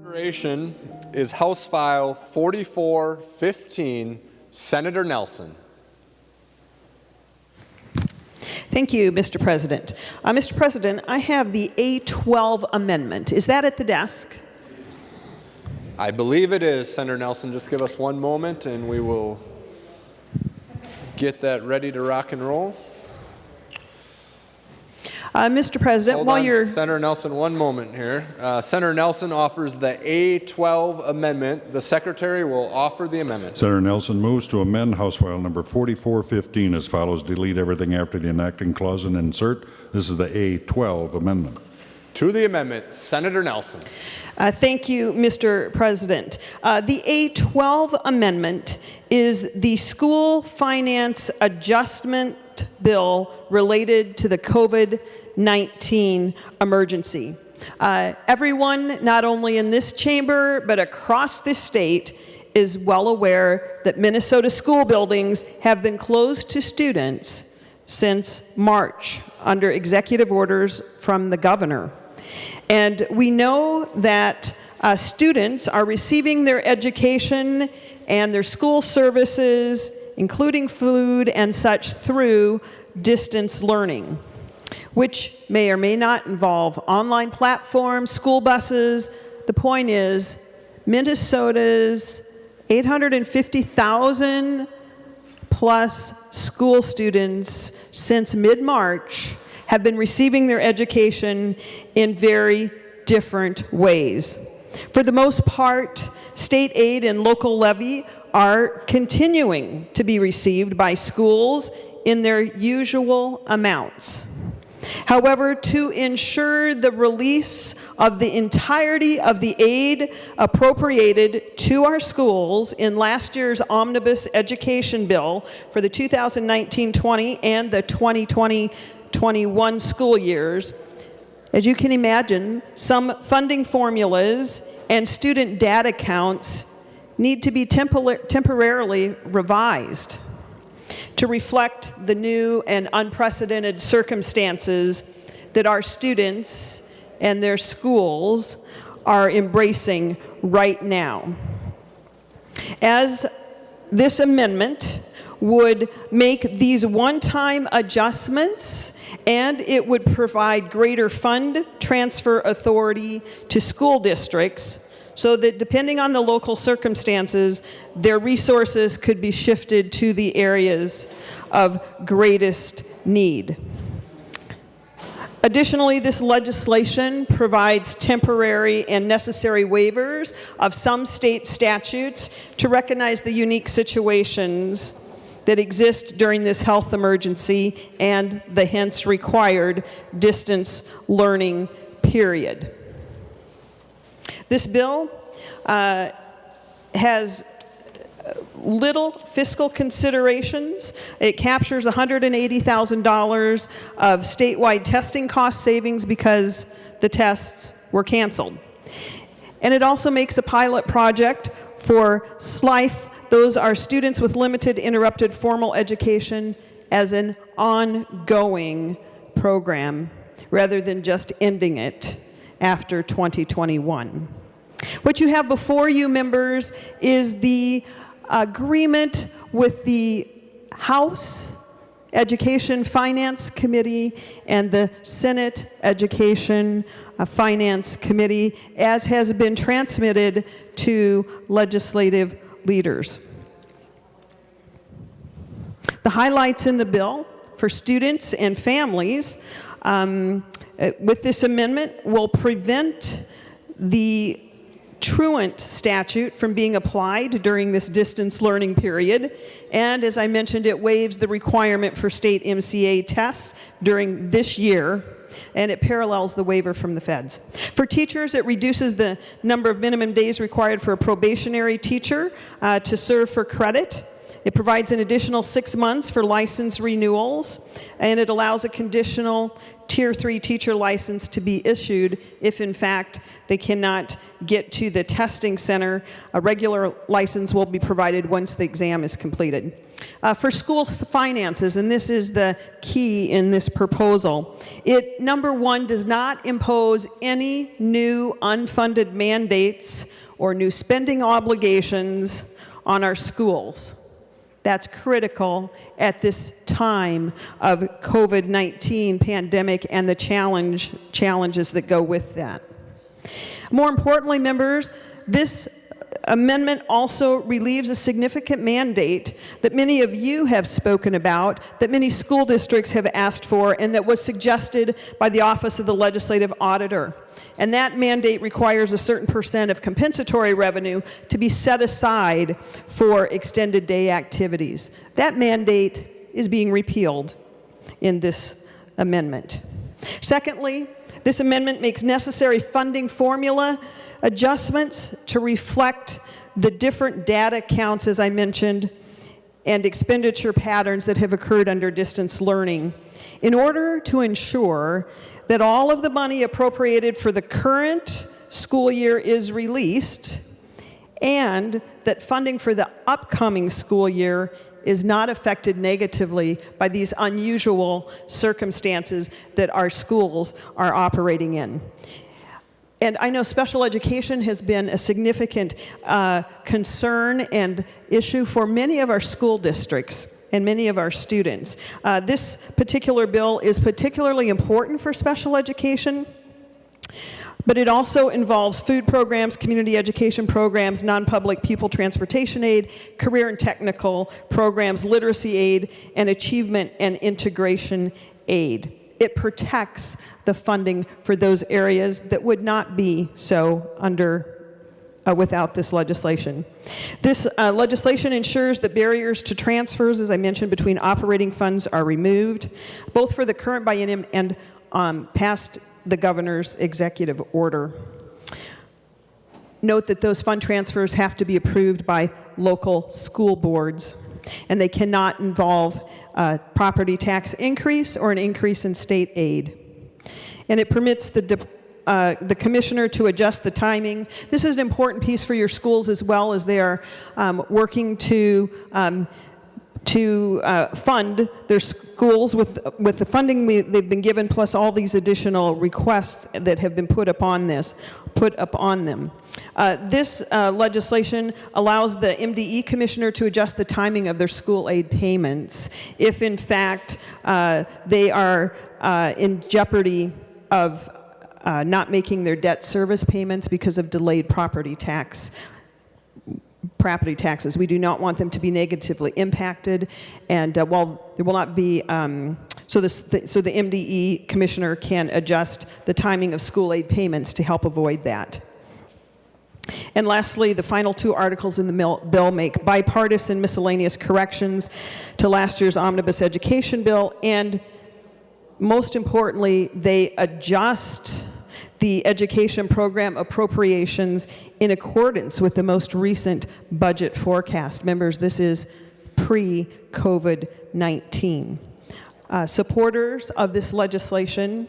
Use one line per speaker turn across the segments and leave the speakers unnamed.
Consideration is House File 4415, Senator Nelson.
Thank you, Mr. President. Mr. President, I have the A12 amendment. Is that at the desk?
I believe it is, Senator Nelson. Just give us one moment and we will get that ready to rock and roll.
Mr. President,
Hold
while
on,
you're...
Senator Nelson, one moment here. Senator Nelson offers the A12 amendment. The Secretary will offer the amendment.
Senator Nelson moves to amend House File number 4415 as follows. Delete everything after the enacting clause and insert. This is the A12 amendment.
To the amendment, Senator Nelson.
Thank you, Mr. President. The A12 amendment is the school finance adjustment bill related to the COVID-19 emergency. Everyone, not only in this chamber, but across this state, is well aware that Minnesota school buildings have been closed to students since March under executive orders from the governor. And we know that students are receiving their education and their school services, including food and such, through distance learning, which may or may not involve online platforms, school buses. The point is, Minnesota's 850,000 plus school students since mid-March have been receiving their education in very different ways. For the most part, state aid and local levy are continuing to be received by schools in their usual amounts. However, to ensure the release of the entirety of the aid appropriated to our schools in last year's omnibus education bill for the 2019-20 and the 2020-21 school years, as you can imagine, some funding formulas and student data counts need to be temporarily revised to reflect the new and unprecedented circumstances that our students and their schools are embracing right now. As this amendment would make these one-time adjustments, and it would provide greater fund transfer authority to school districts so that depending on the local circumstances, their resources could be shifted to the areas of greatest need. Additionally, this legislation provides temporary and necessary waivers of some state statutes to recognize the unique situations that exist during this health emergency and the hence required distance learning period. This bill has little fiscal considerations. It captures $180,000 of statewide testing cost savings because the tests were canceled. And it also makes a pilot project for SLIFE. Those are students with limited interrupted formal education as an ongoing program rather than just ending it after 2021. What you have before you, members, is the agreement with the House Education Finance Committee and the Senate Education Finance Committee, as has been transmitted to legislative leaders. The highlights in the bill for students and families with this amendment will prevent the truant statute from being applied during this distance learning period, and as I mentioned, it waives the requirement for state MCA tests during this year, and it parallels the waiver from the feds. For teachers, it reduces the number of minimum days required for a probationary teacher to serve for credit. It provides an additional 6 months for license renewals, and it allows a conditional Tier 3 teacher license to be issued if, in fact, they cannot get to the testing center. A regular license will be provided once the exam is completed. For school finances, and this is the key in this proposal, it, number one, does not impose any new unfunded mandates or new spending obligations on our schools. That's critical at this time of COVID-19 pandemic and the challenges that go with that. More importantly, members, this amendment also relieves a significant mandate that many of you have spoken about, that many school districts have asked for, and that was suggested by the Office of the Legislative Auditor. And that mandate requires a certain % of compensatory revenue to be set aside for extended day activities. That mandate is being repealed in this amendment. Secondly, this amendment makes necessary funding formula adjustments to reflect the different data counts, as I mentioned, and expenditure patterns that have occurred under distance learning in order to ensure that all of the money appropriated for the current school year is released and that funding for the upcoming school year is not affected negatively by these unusual circumstances that our schools are operating in. And I know special education has been a significant concern and issue for many of our school districts and many of our students. This particular bill is particularly important for special education, but it also involves food programs, community education programs, non-public pupil transportation aid, career and technical programs, literacy aid, and achievement and integration aid. It protects the funding for those areas that would not be so without this legislation. This legislation ensures that barriers to transfers, as I mentioned, between operating funds are removed, both for the current biennium and past the governor's executive order. Note that those fund transfers have to be approved by local school boards, and they cannot involve property tax increase or an increase in state aid. And it permits the commissioner to adjust the timing. This is an important piece for your schools as well, as they are working to fund their schools with the funding they've been given, plus all these additional requests that have been put upon them. This legislation allows the MDE commissioner to adjust the timing of their school aid payments if, in fact, they are in jeopardy of not making their debt service payments because of delayed property taxes. We do not want them to be negatively impacted, and while there will not be, so the MDE commissioner can adjust the timing of school aid payments to help avoid that. And lastly, the final two articles in the bill make bipartisan miscellaneous corrections to last year's omnibus education bill, and most importantly, they adjust the education program appropriations in accordance with the most recent budget forecast. Members, this is pre-COVID-19. Supporters of this legislation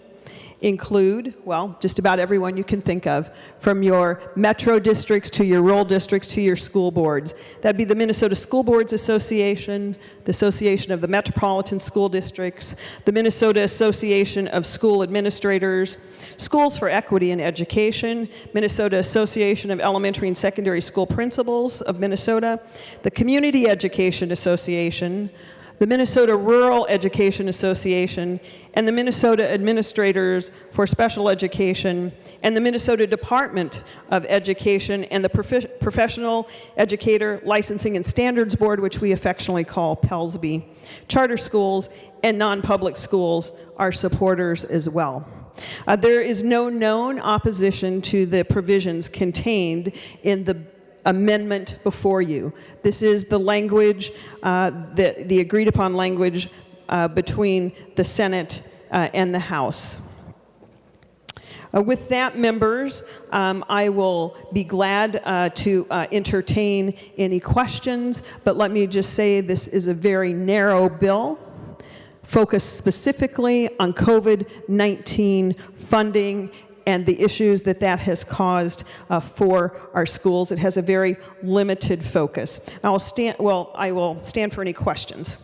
include, well, just about everyone you can think of, from your metro districts to your rural districts to your school boards. That'd be the Minnesota School Boards Association, the Association of the Metropolitan School Districts, the Minnesota Association of School Administrators, Schools for Equity in Education, Minnesota Association of Elementary and Secondary School Principals of Minnesota, the Community Education Association, the Minnesota Rural Education Association, and the Minnesota Administrators for Special Education, and the Minnesota Department of Education, and the Professional Educator Licensing and Standards Board, which we affectionately call PELSB. Charter schools and non-public schools are supporters as well. There is no known opposition to the provisions contained in the amendment before you. This is the language, the agreed upon language between the Senate and the House. With that, members, I will be glad to entertain any questions, but let me just say this is a very narrow bill focused specifically on COVID-19 funding and the issues that that has caused for our schools. It has a very limited focus. I will stand for any questions.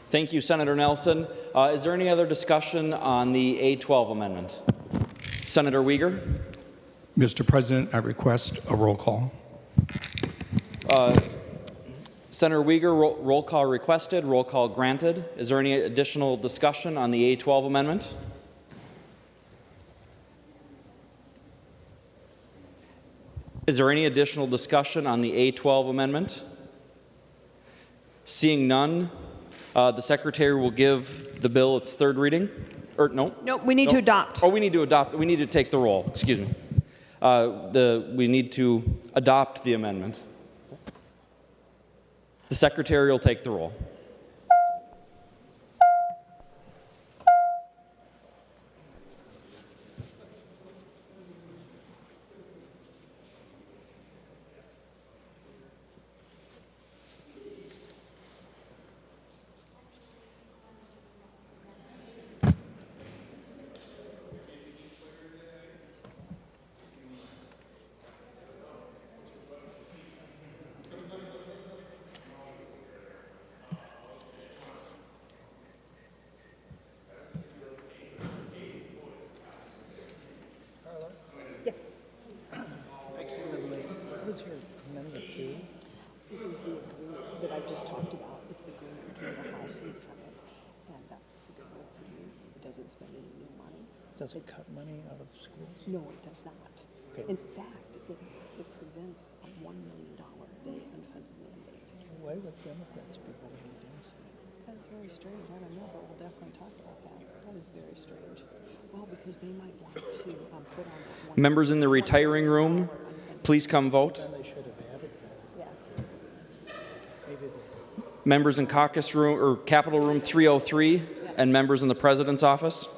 Thank you, Senator Nelson. Is there any other discussion on the A12 amendment? Senator Uyghur?
Mr. President, I request a roll call.
Senator Uyghur, roll call requested, roll call granted. Is there any additional discussion on the A12 amendment? Is there any additional discussion on the A12 amendment? Seeing none, the Secretary will give the bill its third reading. Or no?
No, we need to adopt.
Oh, we need to adopt. We need to take the roll. Excuse me. We need to adopt the amendment. The Secretary will take the roll.
Was your amendment two? It was the agreement that I just talked about. It's the agreement between the House and the Senate. And it's a good vote for you. It doesn't spend any new money. Does it cut money out of schools? No, it does not. Okay. In fact, it prevents a $1 million a day unfunded mandate. Why would Democrats be voting against it? That is very strange. I don't know, but we'll definitely talk about that. That is very strange. Well, because they might want to put on that one.
Members in the retiring room, please come vote.
Then they should have added that. Yeah. Maybe they.
Members in caucus room or Capitol Room 303 and members in the President's office.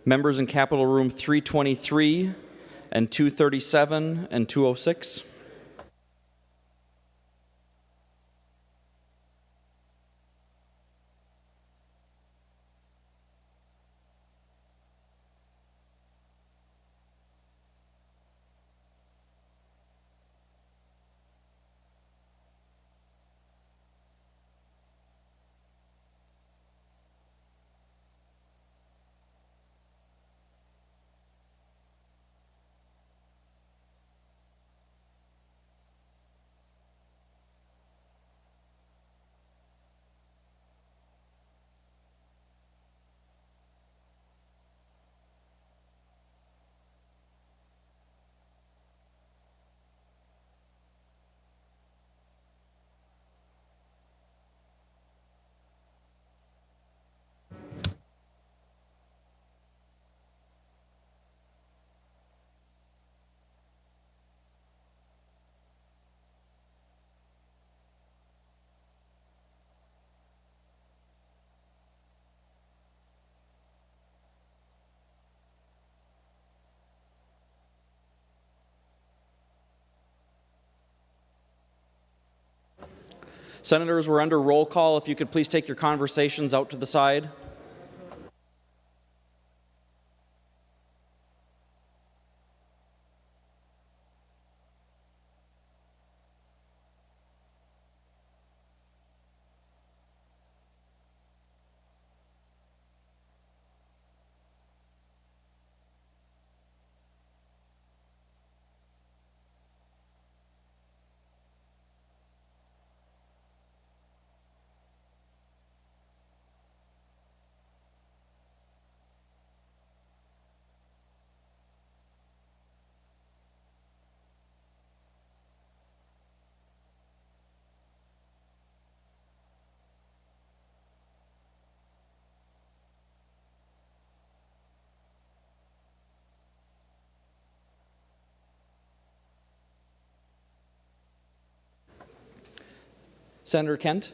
Members in Capitol Room 323 and 237 and 206. Senators, we're under roll call. If you could please take your conversations out to the side. Senator Kent,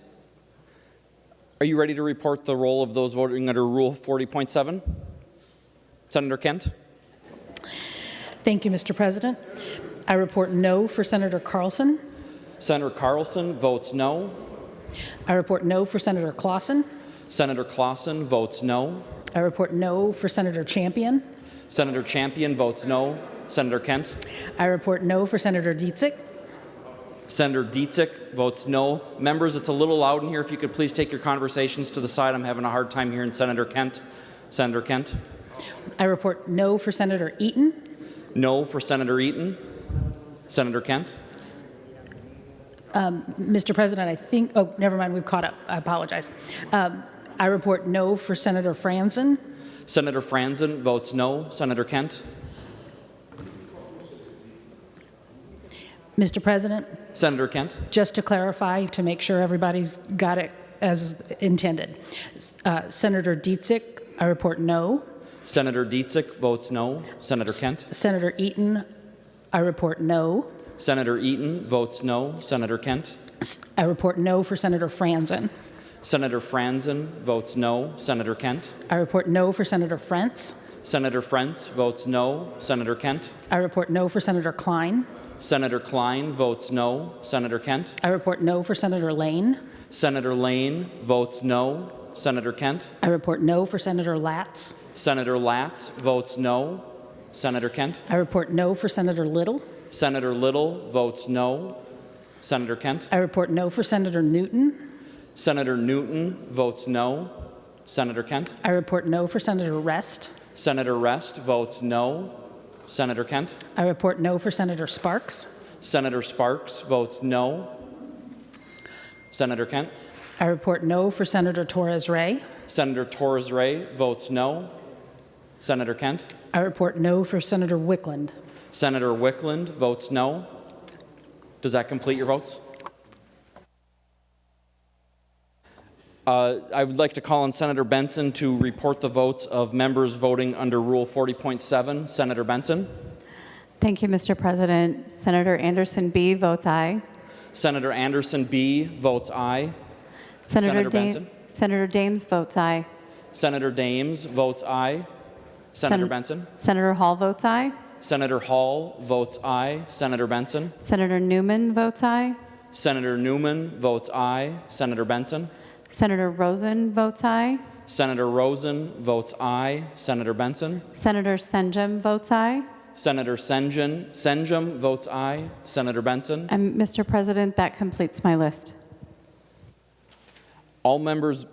are you ready to report the roll of those voting under Rule 40.7? Senator Kent?
Thank you, Mr. President. I report no for Senator Carlson.
Senator Carlson votes no.
I report no for Senator Clausen.
Senator Clausen votes no.
I report no for Senator Champion.
Senator Champion votes no. Senator Kent?
I report no for Senator Dietzick.
Senator Dietzick votes no. Members, it's a little loud in here. If you could please take your conversations to the side. I'm having a hard time hearing Senator Kent. Senator Kent?
I report no for Senator Eaton.
No for Senator Eaton. Senator Kent?
Mr. President, I think, oh, never mind, we've caught up. I apologize. I report no for Senator Franzen.
Senator Franzen votes no. Senator Kent?
Mr. President,
Senator Kent?
just to clarify, to make sure everybody's got it as intended. Senator Dietzick, I report no.
Senator Dietzick votes no. Senator Kent?
Senator Eaton, I report no.
Senator Eaton votes no. Senator Kent?
I report no for Senator Franzen.
Senator Franzen votes no. Senator Kent?
I report no for Senator Frentz.
Senator Frentz votes no. Senator Kent?
I report no for Senator Klein.
Senator Klein votes no. Senator Kent?
I report no for Senator Lane.
Senator Lane votes no. Senator Kent?
I report no for Senator Latz.
Senator Latz votes no. Senator Kent?
I report no for Senator Little.
Senator Little votes no. Senator Kent?
I report no for Senator Newton.
Senator Newton votes no. Senator Kent?
I report no for Senator Rest.
Senator Rest votes no. Senator Kent?
I report no for Senator Sparks.
Senator Sparks votes no. Senator Kent?
I report no for Senator Torres Ray.
Senator Torres Ray votes no. Senator Kent?
I report no for Senator Wickland.
Senator Wickland votes no. Does that complete your votes? I would like to call on Senator Benson to report the votes of members voting under Rule 40.7. Senator Benson?
Thank you, Mr. President. Senator Anderson B. votes aye.
Senator Anderson B. votes aye. Senator Benson?
Senator Dames votes aye.
Senator Dames votes aye. Senator Benson?
Senator Hall votes aye.
Senator Hall votes aye. Senator Benson?
Senator Newman votes aye.
Senator Newman votes aye. Senator Benson?
Senator Rosen votes aye.
Senator Rosen votes aye. Senator Benson?
Senator Senjum votes aye.
Senator Senjum votes aye. Senator Benson?
And Mr. President, that completes my list.
All members.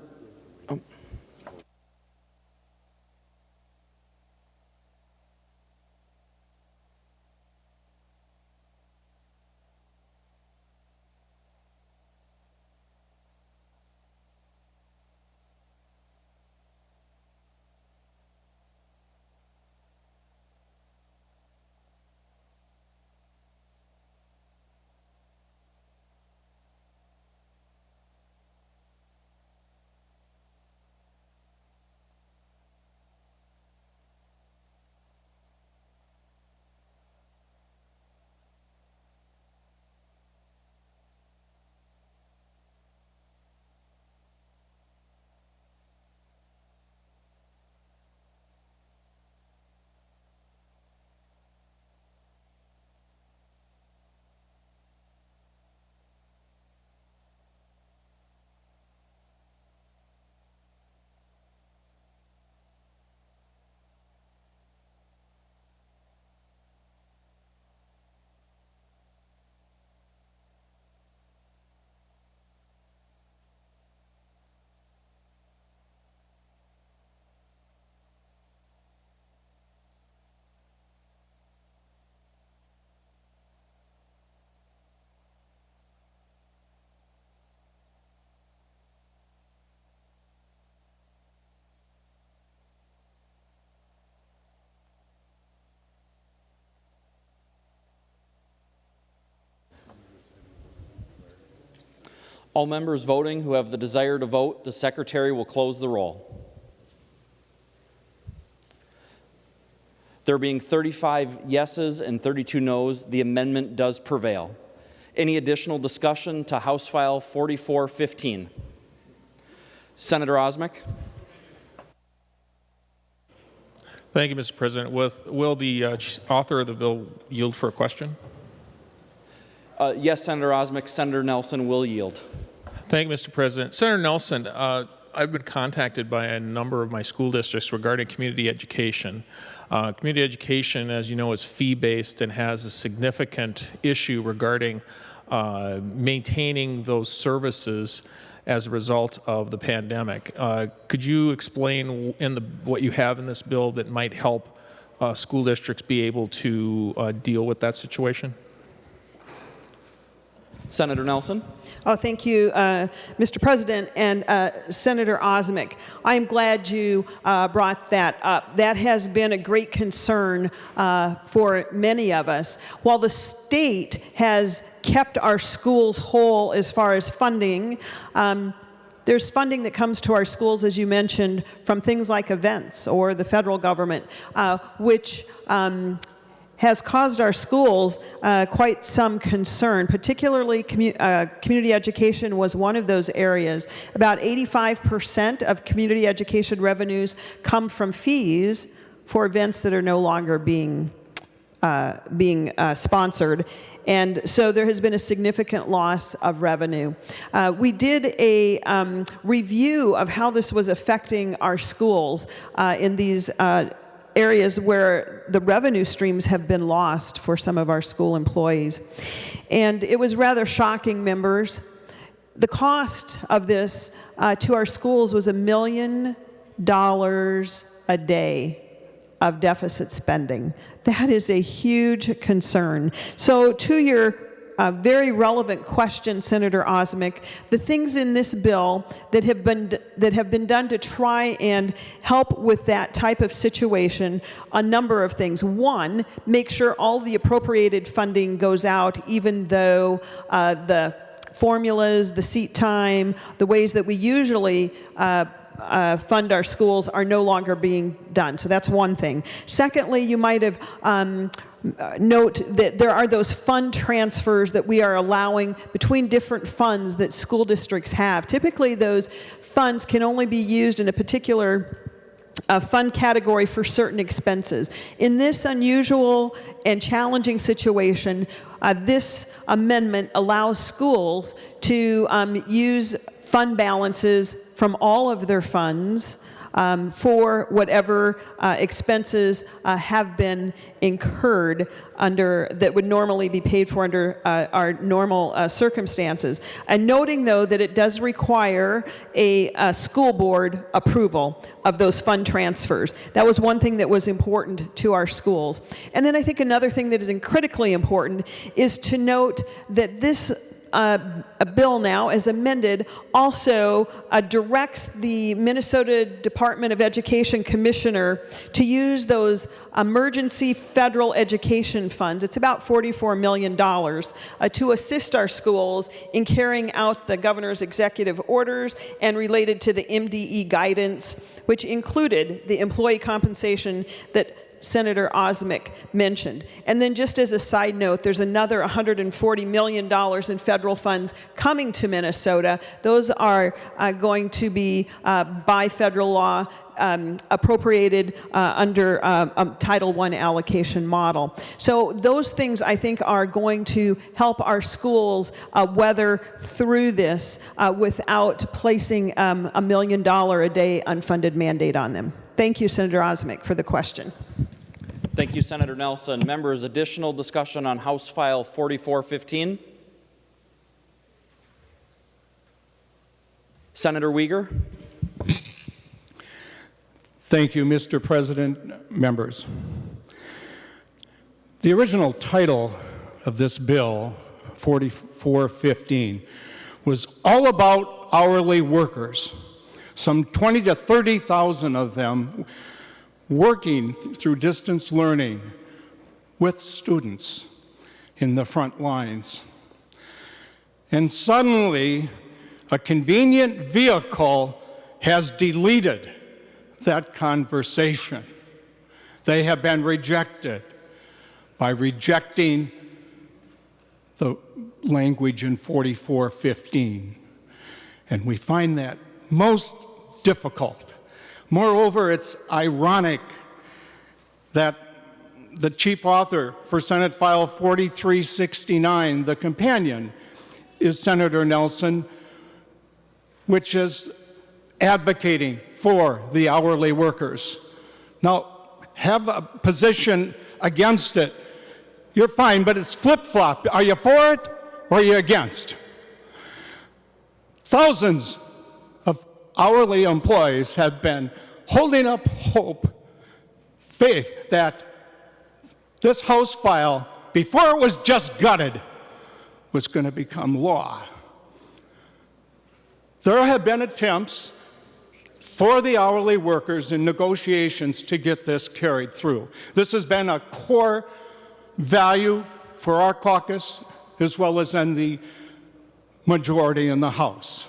All members voting who have the desire to vote, the secretary will close the roll. There being 35 yeses and 32 noes, the amendment does prevail. Any additional discussion to House File 4415? Senator Osmick.
Thank you, Mr. President. Will the author of the bill yield for a question?
Yes, Senator Osmick. Senator Nelson will yield.
Thank you, Mr. President. Senator Nelson, I've been contacted by a number of my school districts regarding community education. Community education, as you know, is fee-based and has a significant issue regarding maintaining those services as a result of the pandemic. Could you explain what you have in this bill that might help school districts be able to deal with that situation?
Senator Nelson.
Oh, thank you, Mr. President, and Senator Osmick. I'm glad you brought that up. That has been a great concern for many of us. While the state has kept our schools whole as far as funding, there's funding that comes to our schools, as you mentioned, from things like events or the federal government, which has caused our schools quite some concern. Particularly, community education was one of those areas. About 85% of community education revenues come from fees for events that are no longer being sponsored. And so there has been a significant loss of revenue. We did a review of how this was affecting our schools in these areas where the revenue streams have been lost for some of our school employees. And it was rather shocking, members. The cost of this to our schools was $1 million a day of deficit spending. That is a huge concern. So to your very relevant question, Senator Osmick, the things in this bill that have been done to try and help with that type of situation, a number of things. One, make sure all the appropriated funding goes out, even though the formulas, the seat time, the ways that we usually fund our schools are no longer being done. So that's one thing. Secondly, you might have note that there are those fund transfers that we are allowing between different funds that school districts have. Typically, those funds can only be used in a particular fund category for certain expenses. In this unusual and challenging situation, this amendment allows schools to use fund balances from all of their funds for whatever expenses have been incurred that would normally be paid for under our normal circumstances. And noting, though, that it does require a school board approval of those fund transfers. That was one thing that was important to our schools. And then I think another thing that is critically important is to note that this a bill now, as amended, also directs the Minnesota Department of Education Commissioner to use those emergency federal education funds. It's about $44 million to assist our schools in carrying out the governor's executive orders and related to the MDE guidance, which included the employee compensation that Senator Osmick mentioned. And then just as a side note, there's another $140 million in federal funds coming to Minnesota. Those are going to be, by federal law, appropriated under a Title I allocation model. So those things, I think, are going to help our schools weather through this without placing a $1 million a day unfunded mandate on them. Thank you, Senator Osmick, for the question.
Thank you, Senator Nelson. Members, additional discussion on House File 4415? Senator Uyghur.
Thank you, Mr. President, members. The original title of this bill, 4415, was all about hourly workers, some 20 to 30,000 of them working through distance learning with students in the front lines. And suddenly, A convenient vehicle has deleted that conversation. They have been rejected by rejecting the language in 4415. And we find that most difficult. Moreover, it's ironic that the chief author for Senate File 4369, the companion, is Senator Nelson, which is advocating for the hourly workers. Now, have a position against it, you're fine, but it's flip-flop. Are you for it or are you against? Thousands of hourly employees have been holding up hope, faith that this House file, before it was just gutted, was going to become law. There have been attempts for the hourly workers in negotiations to get this carried through. This has been a core value for our caucus as well as in the majority in the House.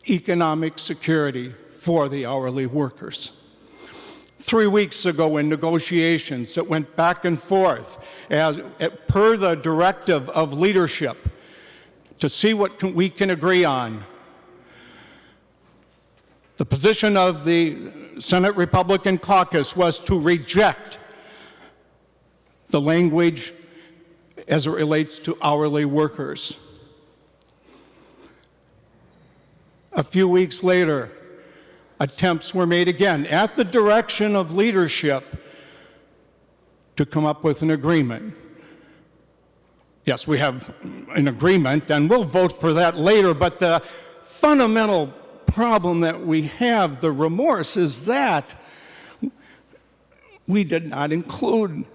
Economic security for the hourly workers. 3 weeks ago in negotiations that went back and forth per the directive of leadership to see what we can agree on. The position of the Senate Republican caucus was to reject the language as it relates to hourly workers. A few weeks later, attempts were made again at the direction of leadership to come up with an agreement. Yes, we have an agreement, and we'll vote for that later, but the fundamental problem that we have, the remorse, is that we did not include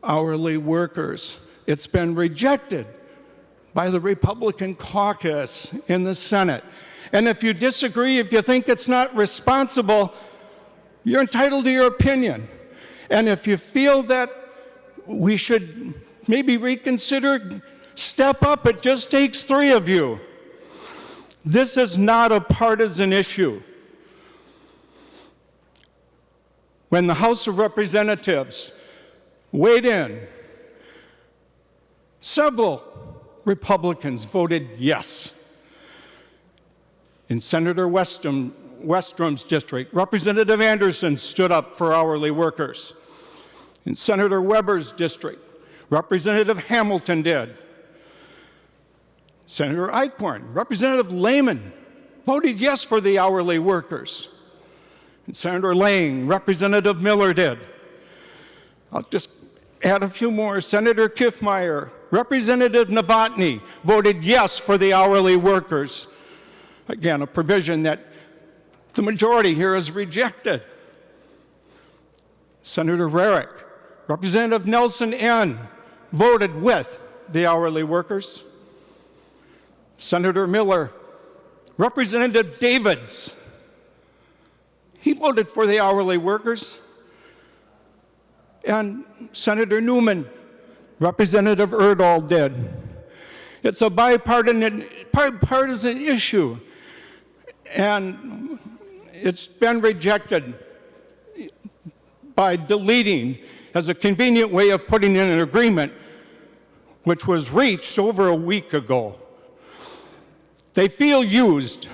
hourly workers. It's been rejected by the Republican caucus in the Senate. And if you disagree, if you think it's not responsible, you're entitled to your opinion. And if you feel that we should maybe reconsider, step up. It just takes 3 of you. This is not a partisan issue. When the House of Representatives weighed in, several Republicans voted yes. In Senator Westrum's district, Representative Anderson stood up for hourly workers. In Senator Weber's district, Representative Hamilton did. Senator Eichhorn, Representative Lehman voted yes for the hourly workers. And Senator Lang, Representative Miller did. I'll just add a few more. Senator Kiffmeyer, Representative Novotny voted yes for the hourly workers. Again, a provision that the majority here has rejected. Senator Rarick, Representative Nelson N. voted with the hourly workers. Senator Miller, Representative Davids, he voted for the hourly workers. And Senator Newman, Representative Erdahl did. It's a bipartisan issue. And it's been rejected by deleting as a convenient way of putting in an agreement which was reached over a week ago. They feel used,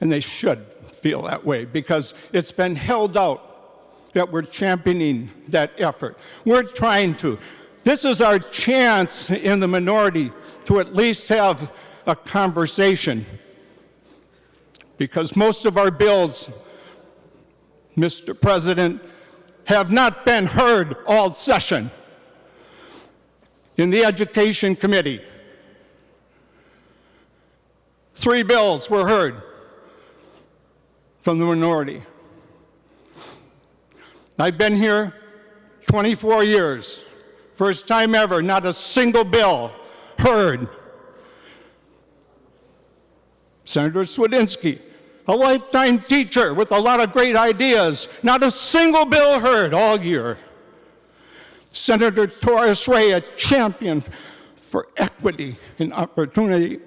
and they should feel that way because it's been held out that we're championing that effort. We're trying to. This is our chance in the minority to at least have a conversation, because most of our bills, Mr. President, have not been heard all session. In the Education Committee, 3 bills were heard from the minority. I've been here 24 years. First time ever, not a single bill heard. Senator Swedinsky, a lifetime teacher with a lot of great ideas, not a single bill heard all year. Senator Torres Ray, a champion for equity and opportunity.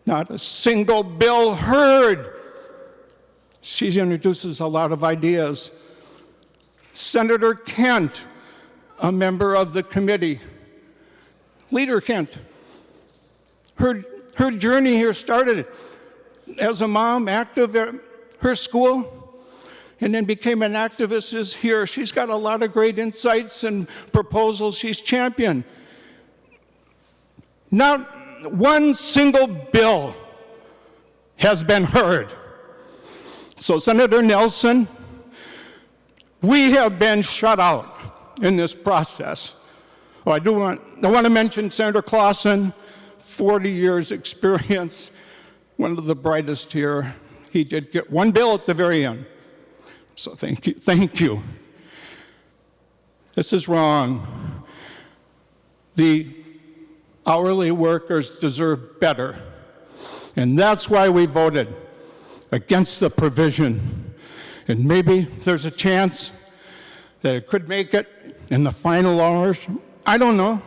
Not a single bill heard. She introduces a lot of ideas. Senator Kent, a member of the committee, Leader Kent, her journey here started as a mom, active at her school, and then became an activist here. She's got a lot of great insights and proposals she's championed. Not one single bill has been heard. So, Senator Nelson, we have been shut out in this process. Oh, I want to mention Senator Clausen, 40 years experience, one of the brightest here. He did get one bill at the very end. So thank you. Thank you. This is wrong. The hourly workers deserve better. And that's why we voted against the provision. And maybe there's a chance that it could make it in the final hours. I don't know.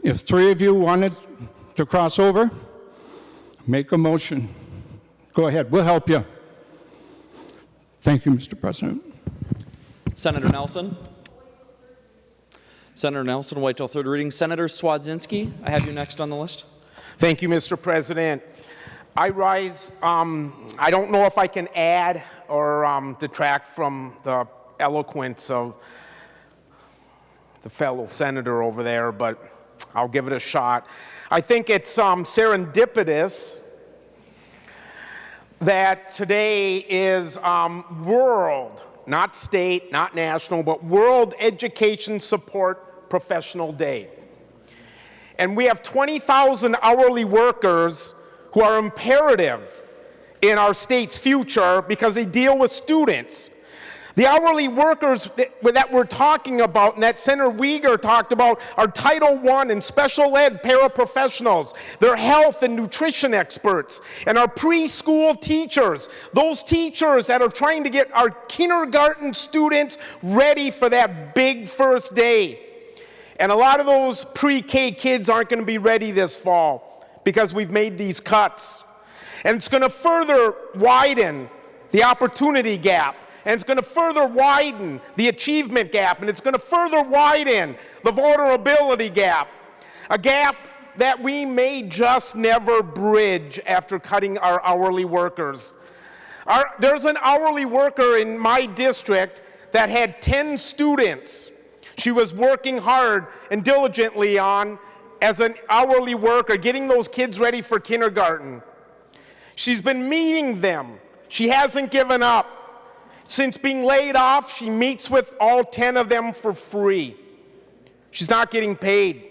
If 3 of you wanted to cross over, make a motion. Go ahead, we'll help you. Thank you, Mr. President.
Senator Nelson. Senator Nelson, wait till third reading. Senator Swedzinski, I have you next on the list.
Thank you, Mr. President. I rise, I don't know if I can add or detract from the eloquence of the fellow senator over there, but I'll give it a shot. I think it's serendipitous that today is World, not state, not national, but World Education Support Professional Day. And we have 20,000 hourly workers who are imperative in our state's future because they deal with students. The hourly workers that we're talking about and that Senator Uyghur talked about are Title I and special ed paraprofessionals. They're health and nutrition experts. And our preschool teachers, those teachers that are trying to get our kindergarten students ready for that big first day. And a lot of those pre-K kids aren't going to be ready this fall because we've made these cuts. And it's going to further widen the opportunity gap. And it's going to further widen the achievement gap. And it's going to further widen the vulnerability gap. A gap that we may just never bridge after cutting our hourly workers. There's an hourly worker in my district that had 10 students. She was working hard and diligently on as an hourly worker, getting those kids ready for kindergarten. She's been meeting them. She hasn't given up. Since being laid off, she meets with all 10 of them for free. She's not getting paid.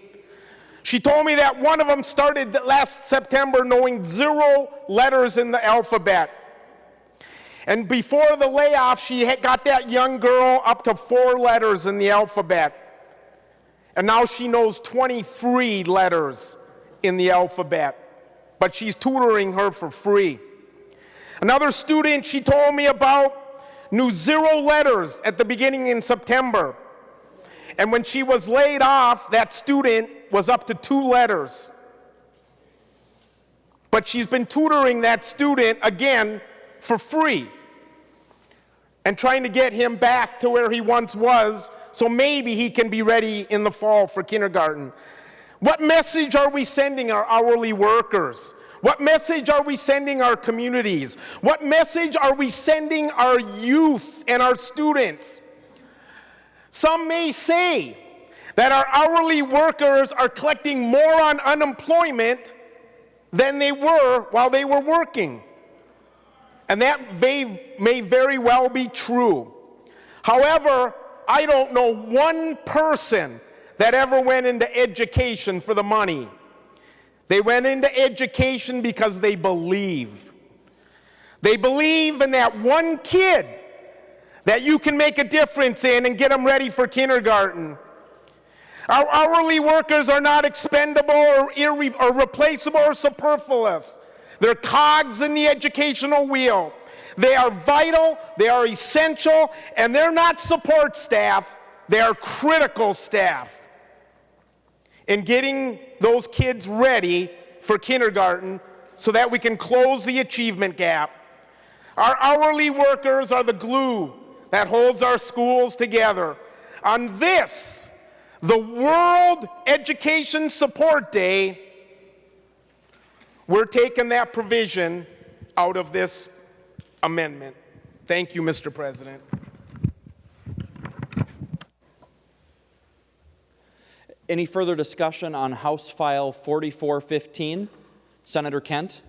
She told me that one of them started last September knowing 0 letters in the alphabet. And before the layoff, she had got that young girl up to 4 letters in the alphabet. And now she knows 23 letters in the alphabet. But she's tutoring her for free. Another student she told me about knew 0 letters at the beginning in September. And when she was laid off, that student was up to 2 letters. But she's been tutoring that student again for free and trying to get him back to where he once was so maybe he can be ready in the fall for kindergarten. What message are we sending our hourly workers? What message are we sending our communities? What message are we sending our youth and our students? Some may say that our hourly workers are collecting more on unemployment than they were while they were working. And that may very well be true. However, I don't know one person that ever went into education for the money. They went into education because they believe. They believe in that one kid that you can make a difference in and get them ready for kindergarten. Our hourly workers are not expendable or replaceable or superfluous. They're cogs in the educational wheel. They are vital, they are essential, and they're not support staff, they are critical staff. in getting those kids ready for kindergarten so that we can close the achievement gap. Our hourly workers are the glue that holds our schools together. On this, the World Education Support Day, we're taking that provision out of this amendment. Thank you, Mr. President.
Any further discussion on House File 4415? Senator Kent?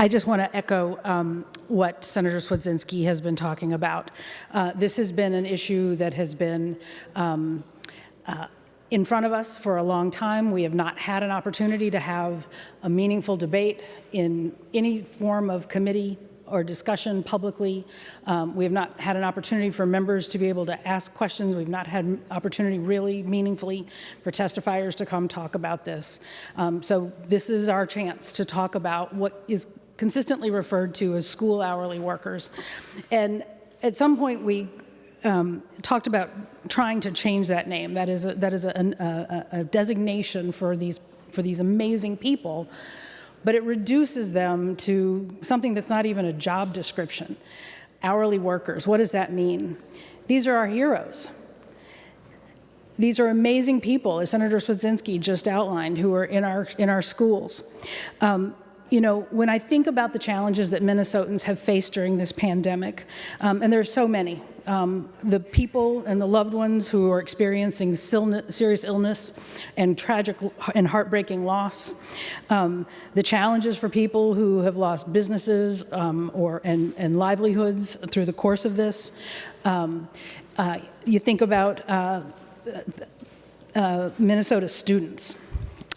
I just want to echo what Senator Swedzinski has been talking about. This has been an issue that has been in front of us for a long time. We have not had an opportunity to have a meaningful debate in any form of committee or discussion publicly. We have not had an opportunity for members to be able to ask questions. We've not had an opportunity really meaningfully for testifiers to come talk about this. So this is our chance to talk about what is consistently referred to as school hourly workers. And at some point we talked about trying to change that name. That is a designation for these amazing people, but it reduces them to something that's not even a job description. Hourly workers, what does that mean? These are our heroes. These are amazing people, as Senator Swedzinski just outlined, who are in our schools. You know, when I think about the challenges that Minnesotans have faced during this pandemic, and there's so many, the people and the loved ones who are experiencing serious illness and tragic and heartbreaking loss, the challenges for people who have lost businesses and livelihoods through the course of this. You think about Minnesota students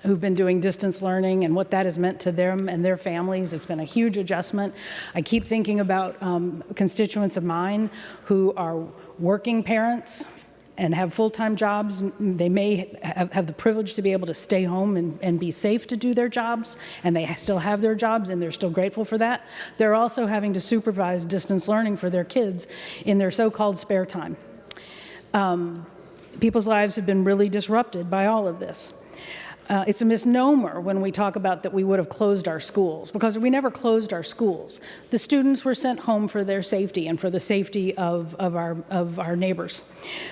who've been doing distance learning and what that has meant to them and their families. It's been a huge adjustment. I keep thinking about constituents of mine who are working parents and have full-time jobs. They may have the privilege to be able to stay home and be safe to do their jobs, and they still have their jobs, and they're still grateful for that. They're also having to supervise distance learning for their kids in their so-called spare time. People's lives have been really disrupted by all of this. It's a misnomer when we talk about that we would have closed our schools, because we never closed our schools. The students were sent home for their safety and for the safety of our neighbors.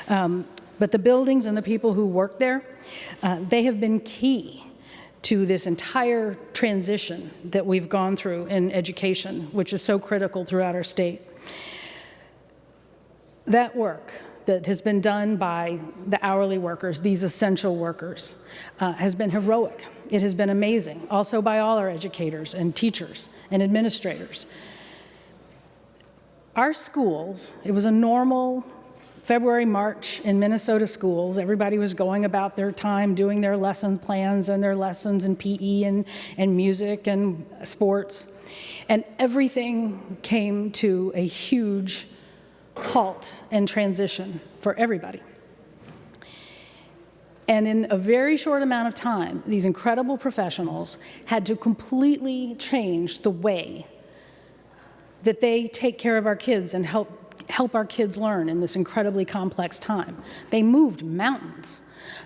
But the buildings and the people who work there, they have been key to this entire transition that we've gone through in education, which is so critical throughout our state. That work that has been done by the hourly workers, these essential workers, has been heroic. It has been amazing, also by all our educators and teachers and administrators. Our schools, it was a normal February, March in Minnesota schools. Everybody was going about their time doing their lesson plans and their lessons in PE and music and sports. And everything came to a huge halt and transition for everybody. And in a very short amount of time, these incredible professionals had to completely change the way that they take care of our kids and help our kids learn in this incredibly complex time. They moved mountains.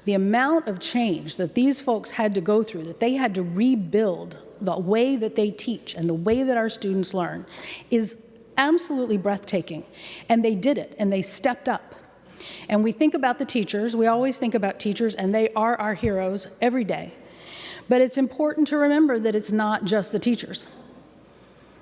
The amount of change that these folks had to go through, that they had to rebuild the way that they teach and the way that our students learn, is absolutely breathtaking. And they did it, and they stepped up. And we think about the teachers. We always think about teachers, and they are our heroes every day. But it's important to remember that it's not just the teachers,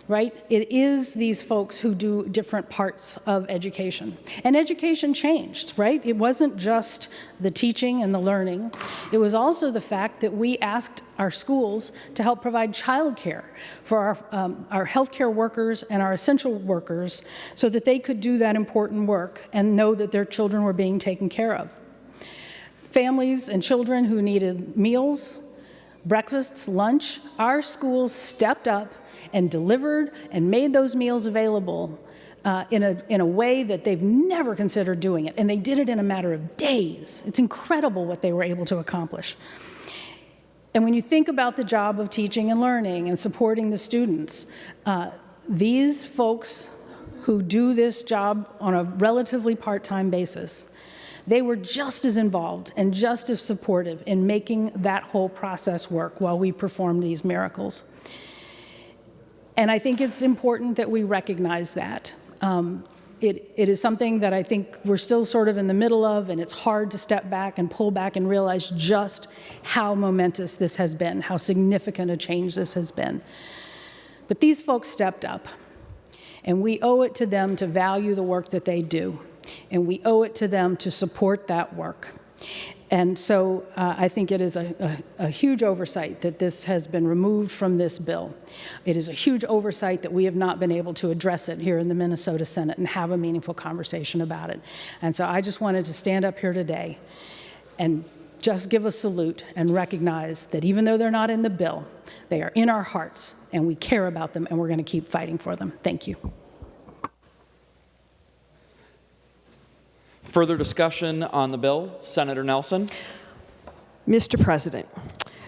right? It is these folks who do different parts of education. And education changed, right? It wasn't just the teaching and the learning. It was also the fact that we asked our schools to help provide childcare for our healthcare workers and our essential workers so that they could do that important work and know that their children were being taken care of. Families and children who needed meals, breakfasts, lunch, our schools stepped up and delivered and made those meals available in a way that they've never considered doing it. And they did it in a matter of days. It's incredible what they were able to accomplish. And when you think about the job of teaching and learning and supporting the students, These folks who do this job on a relatively part-time basis, they were just as involved and just as supportive in making that whole process work while we performed these miracles. And I think it's important that we recognize that. It is something that I think we're still sort of in the middle of, and it's hard to step back and pull back and realize just how momentous this has been, how significant a change this has been. But these folks stepped up, and we owe it to them to value the work that they do, and we owe it to them to support that work. And so I think it is a huge oversight that this has been removed from this bill. It is a huge oversight that we have not been able to address it here in the Minnesota Senate and have a meaningful conversation about it. And so I just wanted to stand up here today and just give a salute and recognize that even though they're not in the bill, they are in our hearts, and we care about them, and we're going to keep fighting for them. Thank you.
Further discussion on the bill? Senator Nelson.
Mr. President,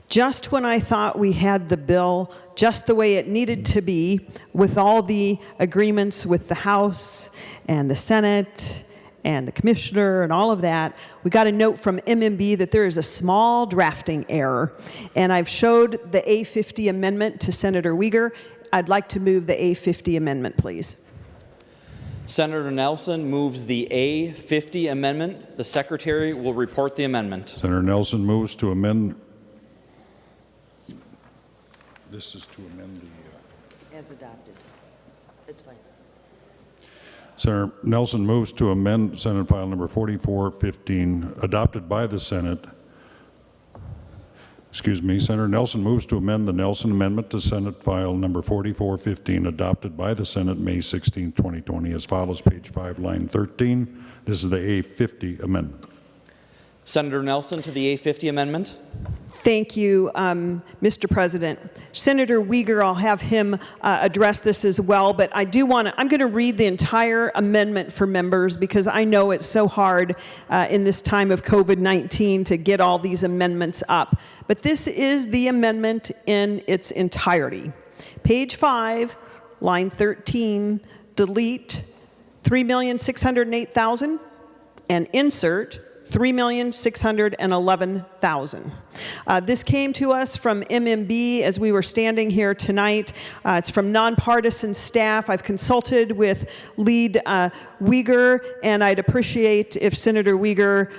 just when I thought we had the bill just the way it needed to be, with all the agreements with the House and the Senate and the Commissioner and all of that, we got a note from MMB that there is a small drafting error. And I've showed the A50 amendment to Senator Uyghur. I'd like to move the A50 amendment, please.
Senator Nelson moves the A50 amendment. The Secretary will report the amendment.
Senator Nelson moves to amend. This is to amend the.
As adopted. It's fine.
Senator Nelson moves to amend Senate File Number 4415, adopted by the Senate. Senator Nelson moves to amend the Nelson Amendment to Senate File Number 4415, adopted by the Senate May 16, 2020, as follows, page 5, line 13. This is the A50 amendment.
Senator Nelson to the A50 amendment.
Thank you, Mr. President. Senator Uyghur, I'll have him address this as well, but I'm going to read the entire amendment for members because I know it's so hard in this time of COVID-19 to get all these amendments up. But this is the amendment in its entirety. Page 5, line 13, delete 3,608,000 and insert 3,611,000. This came to us from MMB as we were standing here tonight. It's from nonpartisan staff. I've consulted with Lead Uyghur, and I'd appreciate if Senator Uyghur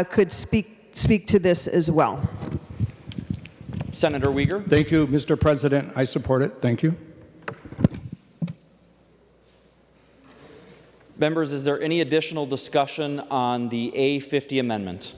could speak to this as well.
Senator Uyghur.
Thank you, Mr. President. I support it. Thank you.
Members, is there any additional discussion on the A50 amendment?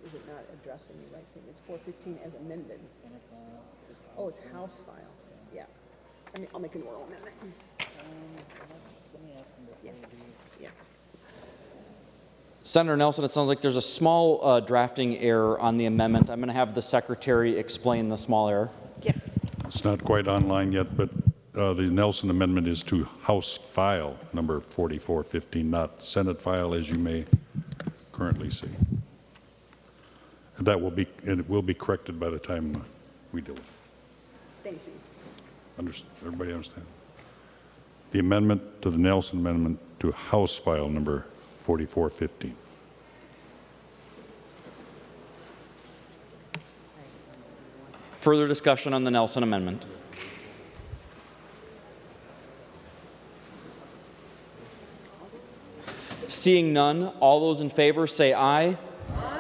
Is it not addressing the right thing? It's 415 as amended. Oh, it's House file. Yeah. I'll make an oral amendment. Yeah.
Senator Nelson, it sounds like there's a small drafting error on the amendment. I'm going to have the Secretary explain the small error.
Yes.
It's not quite online yet, but the Nelson Amendment is to House File Number 4415, not Senate File, as you may currently see. It will be corrected by the time we do it.
Thank you.
Everybody understand? The amendment to the Nelson Amendment to House File Number 4415.
Further discussion on the Nelson Amendment? Seeing none, all those in favor say aye.
Aye.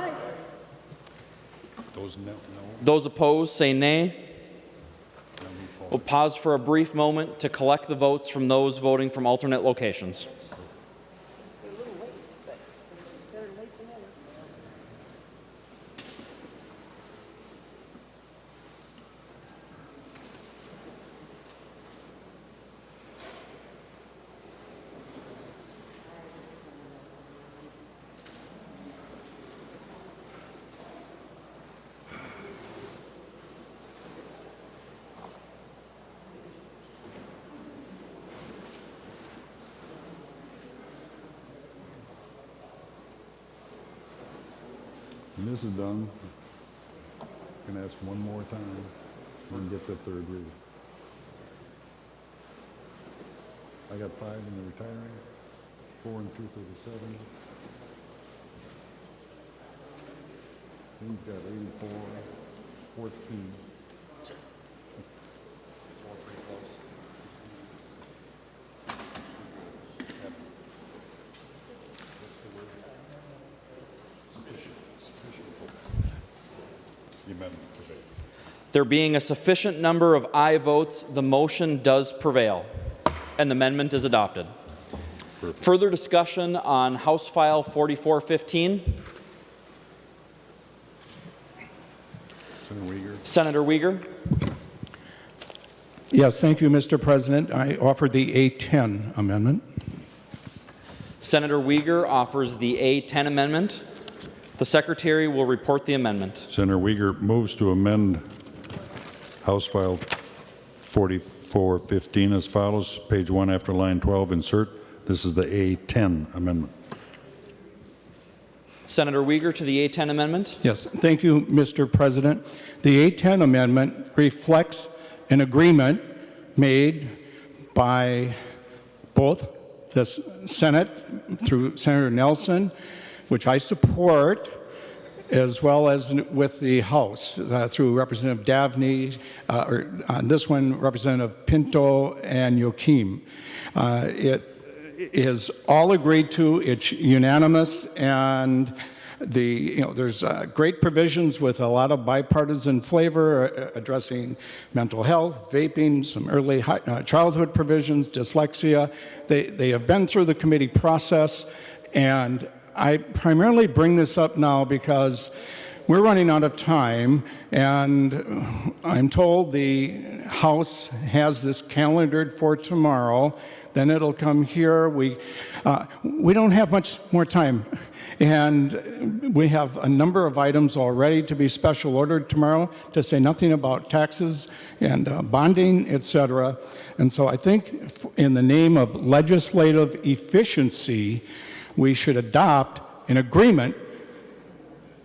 Those opposed say nay. We'll pause for a brief moment to collect the votes from those voting from alternate locations.
When this is done, I'm going to ask one more time and get the third reading. I got 5 in the retiring, 4 and 237. He's got 84, 14. The amendment prevails.
There being a sufficient number of aye votes, the motion does prevail, and the amendment is adopted.
Perfect.
Further discussion on House File 4415.
Senator Uyghur.
Senator Uyghur.
Yes, thank you, Mr. President. I offer the A10 amendment.
Senator Uyghur offers the A10 amendment. The Secretary will report the amendment.
Senator Uyghur moves to amend House File 4415 as follows. Page 1 after line 12, insert. This is the A10 amendment.
Senator Uyghur to the A10 amendment.
Yes, thank you, Mr. President. The A10 amendment reflects an agreement made by both the Senate through Senator Nelson, which I support, as well as with the House through Representative Davnie, or on this one, Representative Pinto and Joachim. It is all agreed to, it's unanimous, and there's great provisions with a lot of bipartisan flavor addressing mental health, vaping, some early childhood provisions, dyslexia. They have been through the committee process, and I primarily bring this up now because we're running out of time, and I'm told the House has this calendared for tomorrow. Then it'll come here. We don't have much more time, and we have a number of items already to be special ordered tomorrow, to say nothing about taxes and bonding, etc. And so I think in the name of legislative efficiency, we should adopt an agreement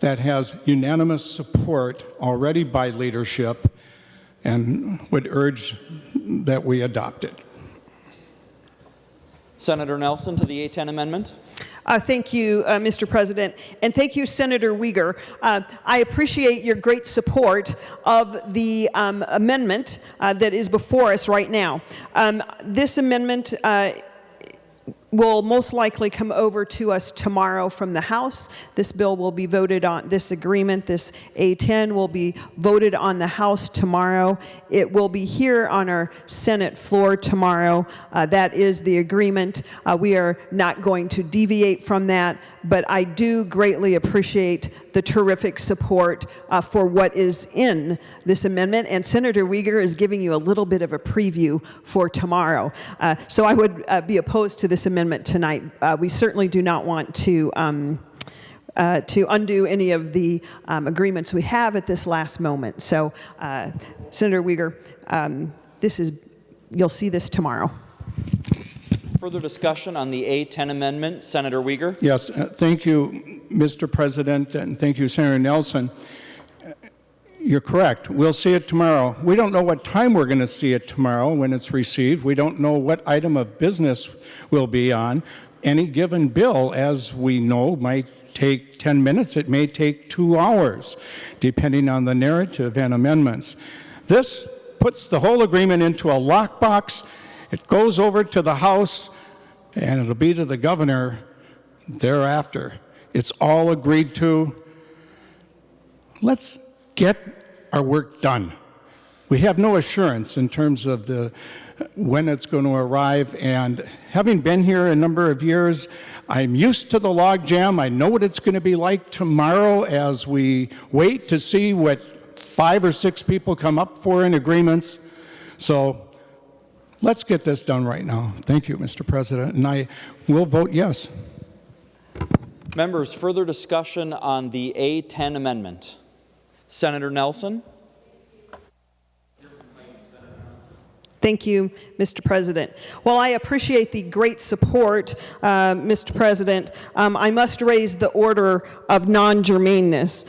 that has unanimous support already by leadership, and would urge that we adopt it.
Senator Nelson to the A10 amendment.
Thank you, Mr. President, and thank you, Senator Uyghur. I appreciate your great support of the amendment that is before us right now. This amendment will most likely come over to us tomorrow from the House. This bill will be voted on, this agreement, this A10 will be voted on the House tomorrow. It will be here on our Senate floor tomorrow. That is the agreement. We are not going to deviate from that, but I do greatly appreciate the terrific support for what is in this amendment, and Senator Uyghur is giving you a little bit of a preview for tomorrow. So I would be opposed to this amendment tonight. We certainly do not want to undo any of the agreements we have at this last moment. So, Senator Uyghur, you'll see this tomorrow.
Further discussion on the A10 amendment. Senator Uyghur.
Yes, thank you, Mr. President, and thank you, Senator Nelson. You're correct. We'll see it tomorrow. We don't know what time we're going to see it tomorrow when it's received. We don't know what item of business will be on. Any given bill, as we know, might take 10 minutes. It may take 2 hours, depending on the narrative and amendments. This puts the whole agreement into a lockbox. It goes over to the House, and it'll be to the governor thereafter. It's all agreed to. Let's get our work done. We have no assurance in terms of when it's going to arrive, and having been here a number of years, I'm used to the logjam. I know what it's going to be like tomorrow as we wait to see what 5 or 6 people come up for in agreements. So let's get this done right now. Thank you, Mr. President, and I will vote yes.
Members, further discussion on the A10 amendment. Senator Nelson.
Thank you, Mr. President. While I appreciate the great support, Mr. President, I must raise the order of non-germaneness.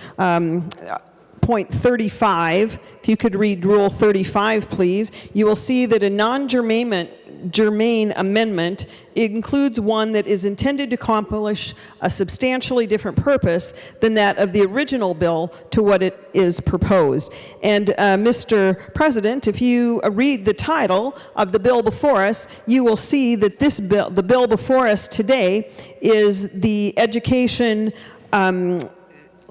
Point 35, if you could read Rule 35, please, you will see that a non-germane amendment includes one that is intended to accomplish a substantially different purpose than that of the original bill to what it is proposed. And Mr. President, if you read the title of the bill before us, you will see that this bill, the bill before us today, is the education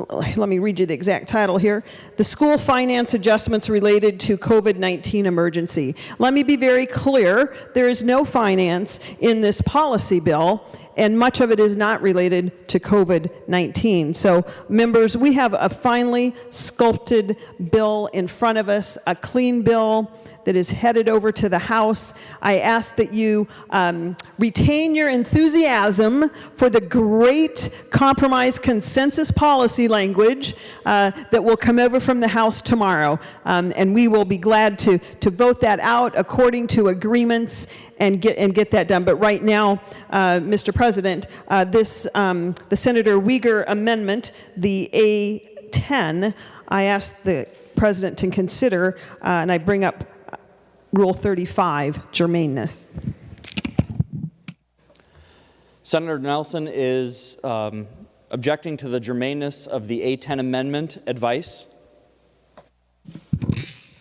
let me read you the exact title here. The School Finance Adjustments Related to COVID-19 Emergency. Let me be very clear. There is no finance in this policy bill, and much of it is not related to COVID-19. So, members, we have a finely sculpted bill in front of us, a clean bill that is headed over to the House. I ask that you retain your enthusiasm for the great compromise consensus policy language that will come over from the House tomorrow. And we will be glad to vote that out according to agreements and get that done. But right now, Mr. President, the Senator Uyghur amendment, the A10, I ask the President to consider, and I bring up Rule 35, germaneness.
Senator Nelson is objecting to the germaneness of the A10 amendment. Advice?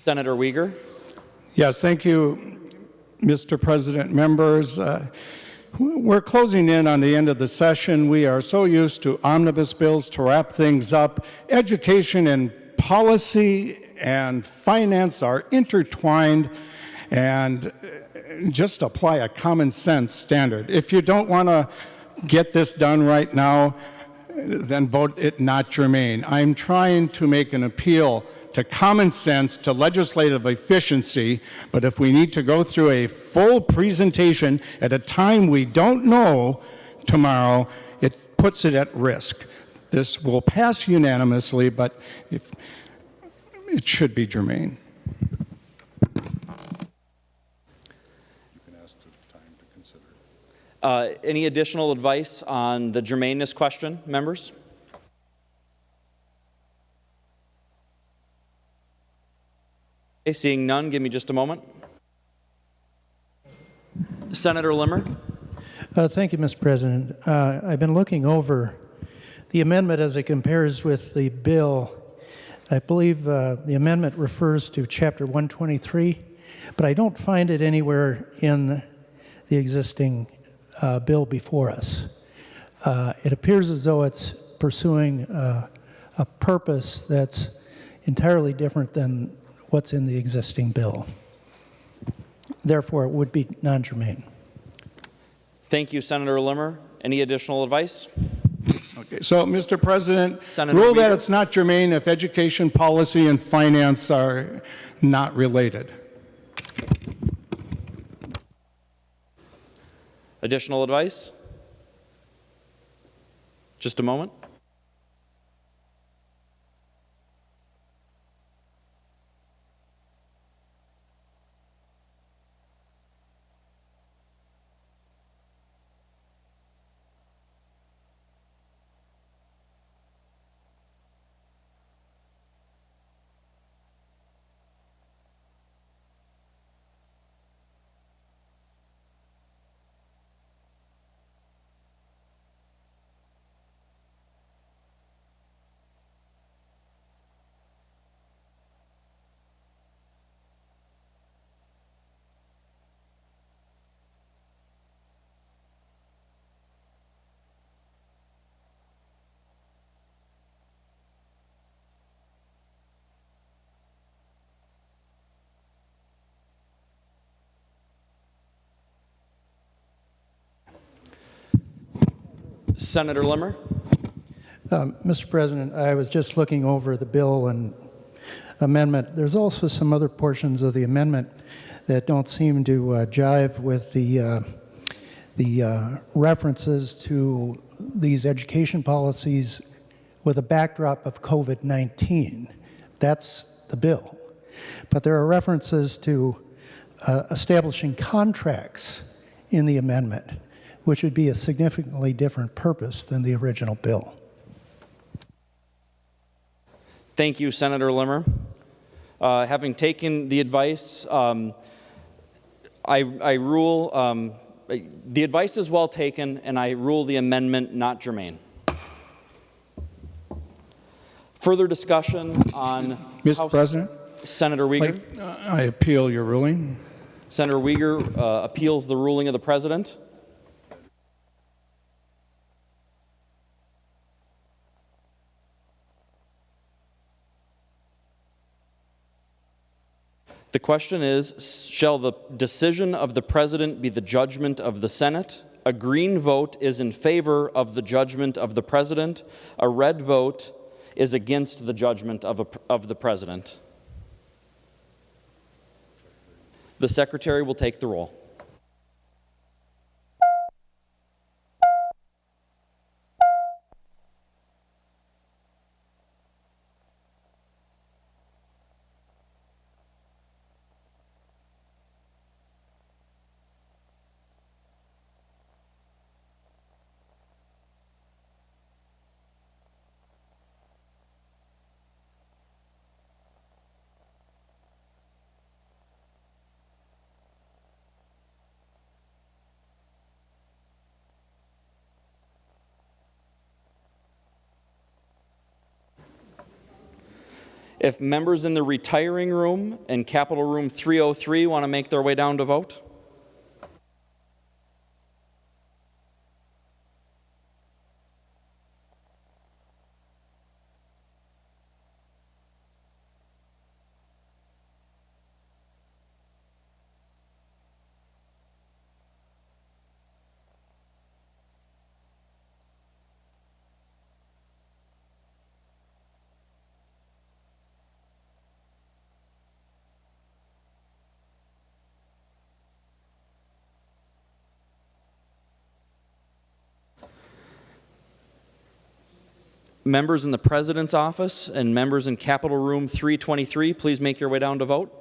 Senator Uyghur.
Yes, thank you, Mr. President. Members, we're closing in on the end of the session. We are so used to omnibus bills to wrap things up. Education and policy and finance are intertwined, and just apply a common sense standard. If you don't want to get this done right now, then vote it not germane. I'm trying to make an appeal to common sense, to legislative efficiency, but if we need to go through a full presentation at a time we don't know tomorrow, it puts it at risk. This will pass unanimously, but it should be germane.
Any additional advice on the germaneness question, members? Okay, seeing none, give me just a moment. Senator Limmer.
Thank you, Mr. President. I've been looking over the amendment as it compares with the bill. I believe the amendment refers to Chapter 123, but I don't find it anywhere in the existing bill before us. It appears as though it's pursuing a purpose that's entirely different than what's in the existing bill. Therefore, it would be non-germane.
Thank you, Senator Limmer. Any additional advice?
Okay, so, Mr. President,
Senator
rule that
Uyghur.
it's not germane if education, policy, and finance are not related.
Additional advice? Just a moment. Senator Limmer.
Mr. President, I was just looking over the bill and amendment. There's also some other portions of the amendment that don't seem to jive with the references to these education policies with a backdrop of COVID-19. That's the bill. But there are references to establishing contracts in the amendment, which would be a significantly different purpose than the original bill.
Thank you, Senator Limmer. Having taken the advice, I rule the advice is well taken, and I rule the amendment not germane. Further discussion on
Mr. President?
Senator Uyghur.
I appeal your ruling.
Senator Uyghur appeals the ruling of the President. The question is, shall the decision of the President be the judgment of the Senate? A green vote is in favor of the judgment of the President. A red vote is against the judgment of the President. The Secretary will take the roll. If members in the retiring room and Capitol Room 303 want to make their way down to vote. Members in the President's office and members in Capitol Room 323, please make your way down to vote.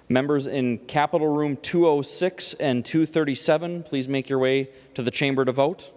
Members in Capitol Room 206 and 237, please make your way to the chamber to vote.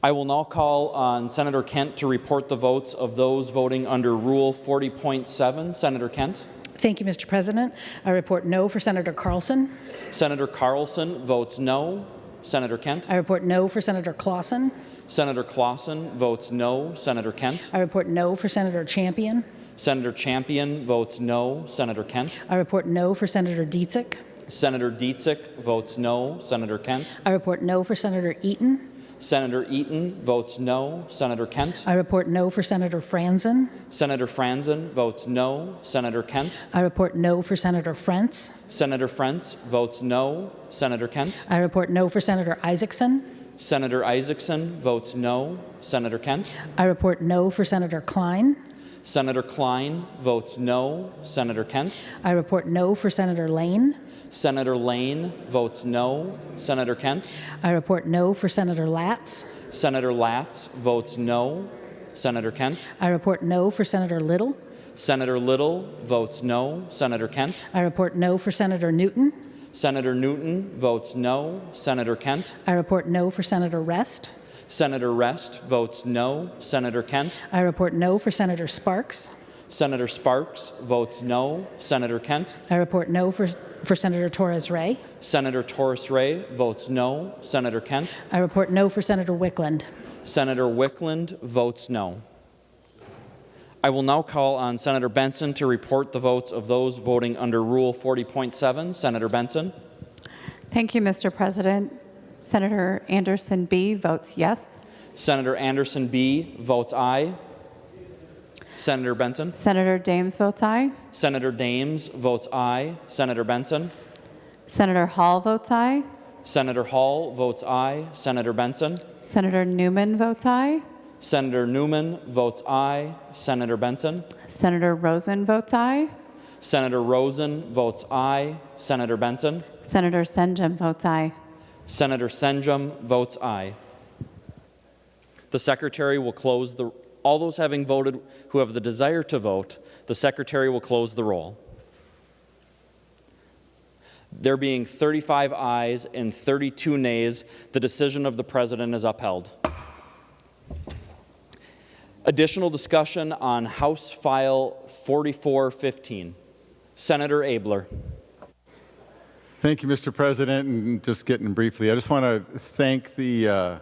I will now call on Senator Kent to report the votes of those voting under Rule 40.7. Senator Kent.
Thank you, Mr. President. I report no for Senator Carlson.
Senator Carlson votes no. Senator Kent.
I report no for Senator Clausen.
Senator Clausen votes no. Senator Kent.
I report no for Senator Champion.
Senator Champion votes no. Senator Kent.
I report no for Senator Dietzick.
Senator Dietzick votes no. Senator Kent.
I report no for Senator Eaton.
Senator Eaton votes no. Senator Kent.
I report no for Senator Franzen.
Senator Franzen votes no. Senator Kent.
I report no for Senator Frentz.
Senator Frentz votes no. Senator Kent.
I report no for Senator Isaacson.
Senator Isaacson votes no. Senator Kent.
I report no for Senator Klein.
Senator Klein votes no. Senator Kent.
I report no for Senator Lane.
Senator Lane votes no. Senator Kent.
I report no for Senator Latz.
Senator Latz votes no. Senator Kent.
I report no for Senator Little.
Senator Little votes no. Senator Kent.
I report no for Senator Newton.
Senator Newton votes no. Senator Kent.
I report no for Senator Rest.
Senator Rest votes no. Senator Kent.
I report no for Senator Sparks.
Senator Sparks votes no. Senator Kent.
I report no for Senator Torres Ray.
Senator Torres Ray votes no. Senator Kent.
I report no for Senator Wickland.
Senator Wickland votes no. I will now call on Senator Benson to report the votes of those voting under Rule 40.7. Senator Benson.
Thank you, Mr. President. Senator Anderson B. votes yes.
Senator Anderson B. votes aye. Senator Benson.
Senator Dames votes aye.
Senator Dames votes aye. Senator Benson.
Senator Hall votes aye.
Senator Hall votes aye. Senator Benson.
Senator Newman votes aye.
Senator Newman votes aye. Senator Benson.
Senator Rosen votes aye.
Senator Rosen votes aye. Senator Benson.
Senator Senjum votes aye.
Senator Senjum votes aye. The Secretary will close the... All those having voted who have the desire to vote, the Secretary will close the roll. There being 35 ayes and 32 nays, the decision of the President is upheld. Additional discussion on House File 4415. Senator Abler.
Thank you, Mr. President. And just getting briefly, I just want to thank the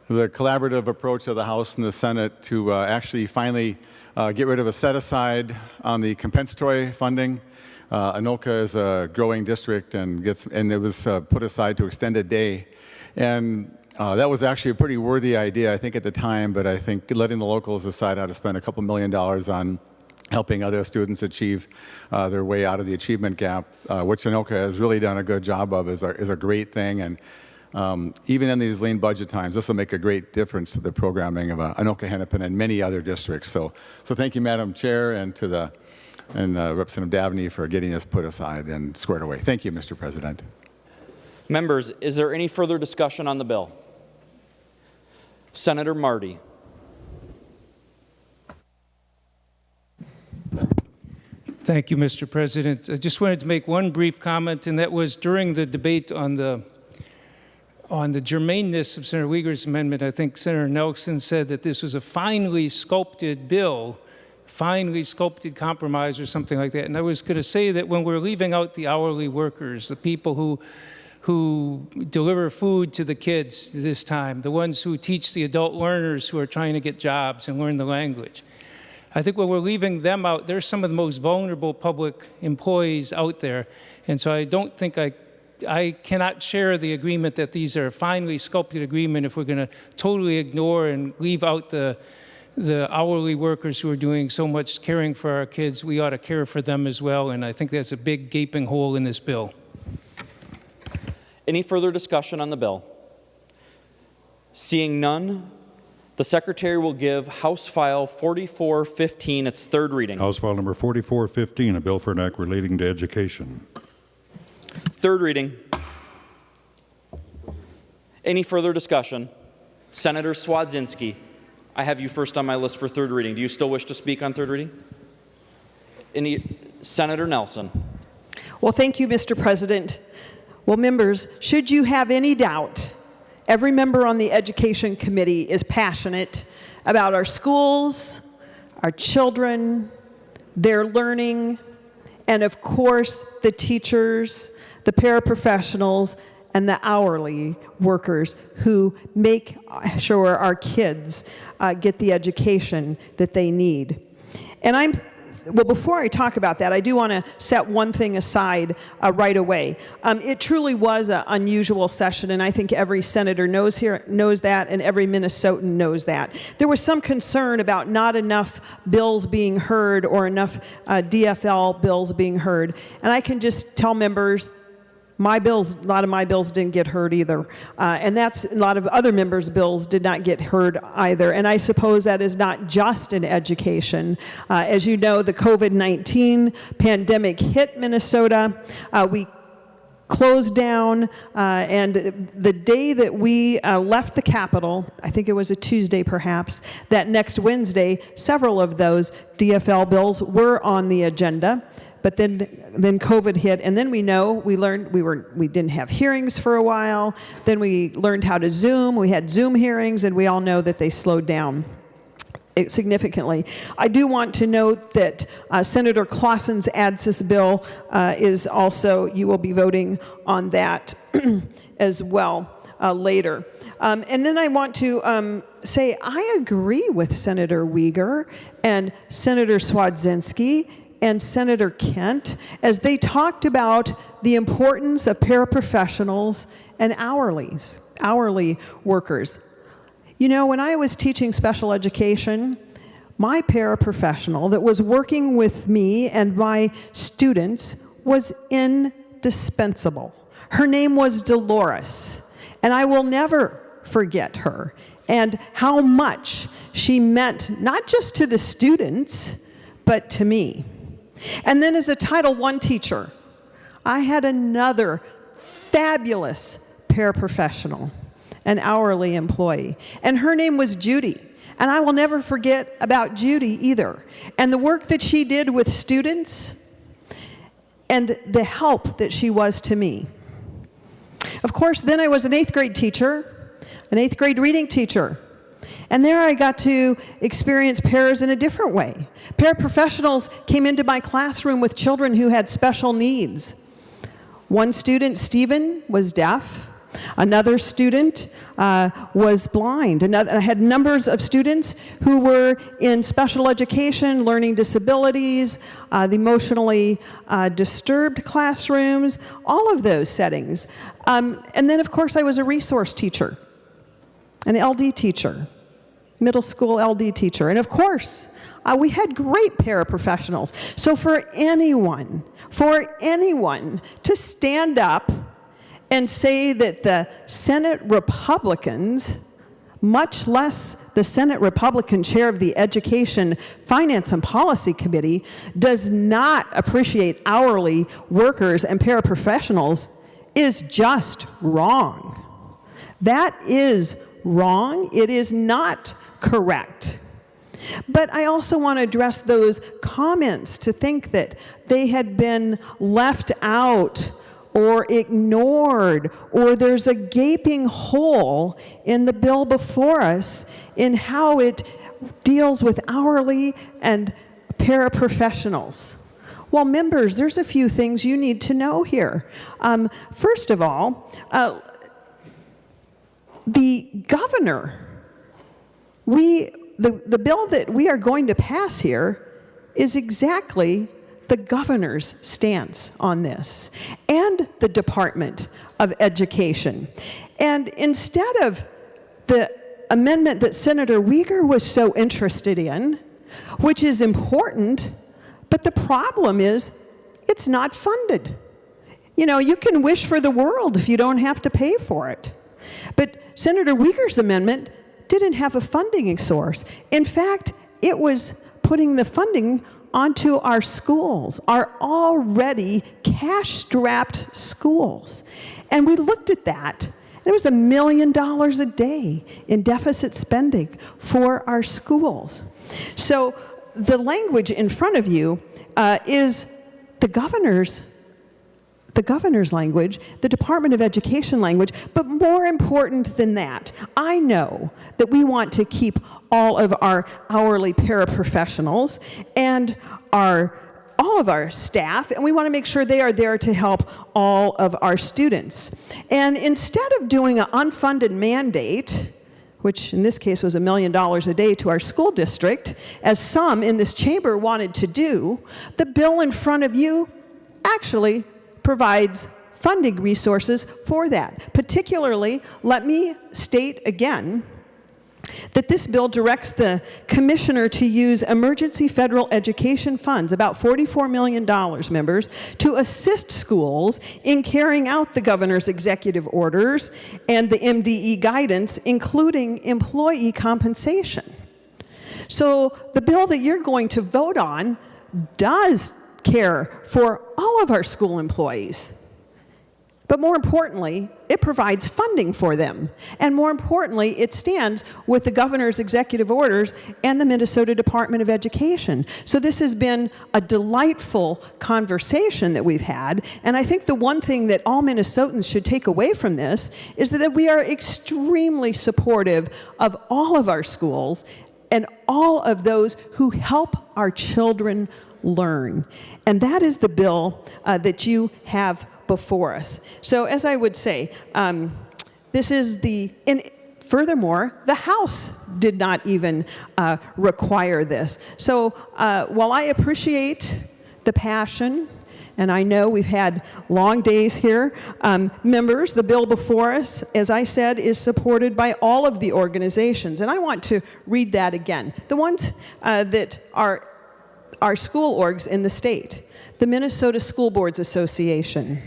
collaborative approach of the House and the Senate to actually finally get rid of a set-aside on the compensatory funding. Anoka is a growing district and it was put aside to extend a day. And that was actually a pretty worthy idea, I think, at the time, but I think letting the locals decide how to spend a couple $1 million on helping other students achieve their way out of the achievement gap, which Anoka has really done a good job of, is a great thing. And even in these lean budget times, this will make a great difference to the programming of Anoka, Hennepin, and many other districts. So thank you, Madam Chair, and to Representative Dabney for getting this put aside and squared away. Thank you, Mr. President.
Members, is there any further discussion on the bill? Senator Marty.
Thank you, Mr. President. I just wanted to make one brief comment, and that was during the debate on the germaneness of Senator Uyghur's amendment. I think Senator Nelson said that this was a finely sculpted bill, finely sculpted compromise or something like that. And I was going to say that when we're leaving out the hourly workers, the people who deliver food to the kids this time, the ones who teach the adult learners who are trying to get jobs and learn the language, I think when we're leaving them out, they're some of the most vulnerable public employees out there. And so I don't think I cannot share the agreement that these are a finely sculpted agreement if we're going to totally ignore and leave out the hourly workers who are doing so much caring for our kids. We ought to care for them as well, and I think that's a big gaping hole in this bill.
Any further discussion on the bill? Seeing none, the Secretary will give House File 4415 its third reading.
House File Number 4415, a bill for an act relating to education.
Third reading. Any further discussion? Senator Swadzynski, I have you first on my list for third reading. Do you still wish to speak on third reading? Senator Nelson.
Well, thank you, Mr. President. Well, members, should you have any doubt Every member on the Education Committee is passionate about our schools, our children, their learning, and of course, the teachers, the paraprofessionals, and the hourly workers who make sure our kids get the education that they need. And well, before I talk about that, I do want to set one thing aside right away. It truly was an unusual session, and I think every senator knows that, and every Minnesotan knows that. There was some concern about not enough bills being heard or enough DFL bills being heard, and I can just tell members, a lot of my bills didn't get heard either. And a lot of other members' bills did not get heard either. And I suppose that is not just in education. As you know, the COVID-19 pandemic hit Minnesota. We closed down, and the day that we left the Capitol, I think it was a Tuesday perhaps, that next Wednesday, several of those DFL bills were on the agenda. But then COVID hit, and then we learned we didn't have hearings for a while. Then we learned how to Zoom. We had Zoom hearings, and we all know that they slowed down significantly. I do want to note that Senator Clausen's ADSIS bill is also, you will be voting on that as well later. And then I want to say I agree with Senator Uyghur and Senator Swedzinski and Senator Kent as they talked about the importance of paraprofessionals and hourly workers. You know, when I was teaching special education, my paraprofessional that was working with me and my students was indispensable. Her name was Dolores, and I will never forget her and how much she meant not just to the students, but to me. And then as a Title I teacher, I had another fabulous paraprofessional, an hourly employee, and her name was Judy. And I will never forget about Judy either, and the work that she did with students and the help that she was to me. Of course, then I was an 8th grade teacher, an 8th grade reading teacher. And there I got to experience paras in a different way. Paraprofessionals came into my classroom with children who had special needs. One student, Stephen, was deaf. Another student was blind. I had numbers of students who were in special education, learning disabilities, the emotionally disturbed classrooms, all of those settings. And then, of course, I was a resource teacher, an LD teacher, middle school LD teacher. And of course, we had great paraprofessionals. So for anyone to stand up and say that the Senate Republicans, much less the Senate Republican chair of the Education, Finance, and Policy Committee, does not appreciate hourly workers and paraprofessionals is just wrong. That is wrong. It is not correct. But I also want to address those comments to think that they had been left out or ignored, or there's a gaping hole in the bill before us in how it deals with hourly and paraprofessionals. Well, members, there's a few things you need to know here. First of all, the governor, the bill that we are going to pass here is exactly the governor's stance on this, and the Department of Education. And instead of the amendment that Senator Uyghur was so interested in, which is important, but the problem is it's not funded. You know, you can wish for the world if you don't have to pay for it. But Senator Uyghur's amendment didn't have a funding source. In fact, it was putting the funding onto our schools, our already cash-strapped schools. And we looked at that. There was $1 million a day in deficit spending for our schools. So the language in front of you is the governor's the governor's language, the Department of Education language, but more important than that, I know that we want to keep all of our hourly paraprofessionals and all of our staff, and we want to make sure they are there to help all of our students. And instead of doing an unfunded mandate, which in this case was $1 million a day to our school district, as some in this chamber wanted to do, the bill in front of you actually provides funding resources for that. Particularly, let me state again that this bill directs the commissioner to use emergency federal education funds, about $44 million, members, to assist schools in carrying out the governor's executive orders and the MDE guidance, including employee compensation. So the bill that you're going to vote on does care for all of our school employees. But more importantly, it provides funding for them. And more importantly, it stands with the governor's executive orders and the Minnesota Department of Education. So this has been a delightful conversation that we've had. And I think the one thing that all Minnesotans should take away from this is that we are extremely supportive of all of our schools and all of those who help our children learn. And that is the bill that you have before us. So as I would say, this is and furthermore, the House did not even require this. So while I appreciate the passion, and I know we've had long days here, members, the bill before us, as I said, is supported by all of the organizations. And I want to read that again. The ones that are our school orgs in the state: the Minnesota School Boards Association,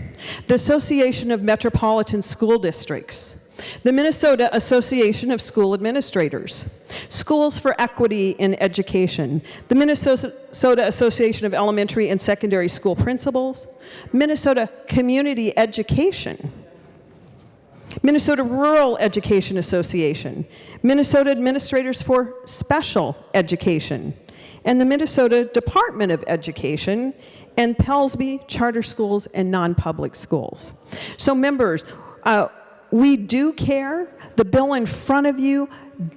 the Association of Metropolitan School Districts, the Minnesota Association of School Administrators, Schools for Equity in Education, the Minnesota Association of Elementary and Secondary School Principals, Minnesota Community Education, Minnesota Rural Education Association, Minnesota Administrators for Special Education, and the Minnesota Department of Education, and Pellsby Charter Schools and Non-Public Schools. So members, we do care. The bill in front of you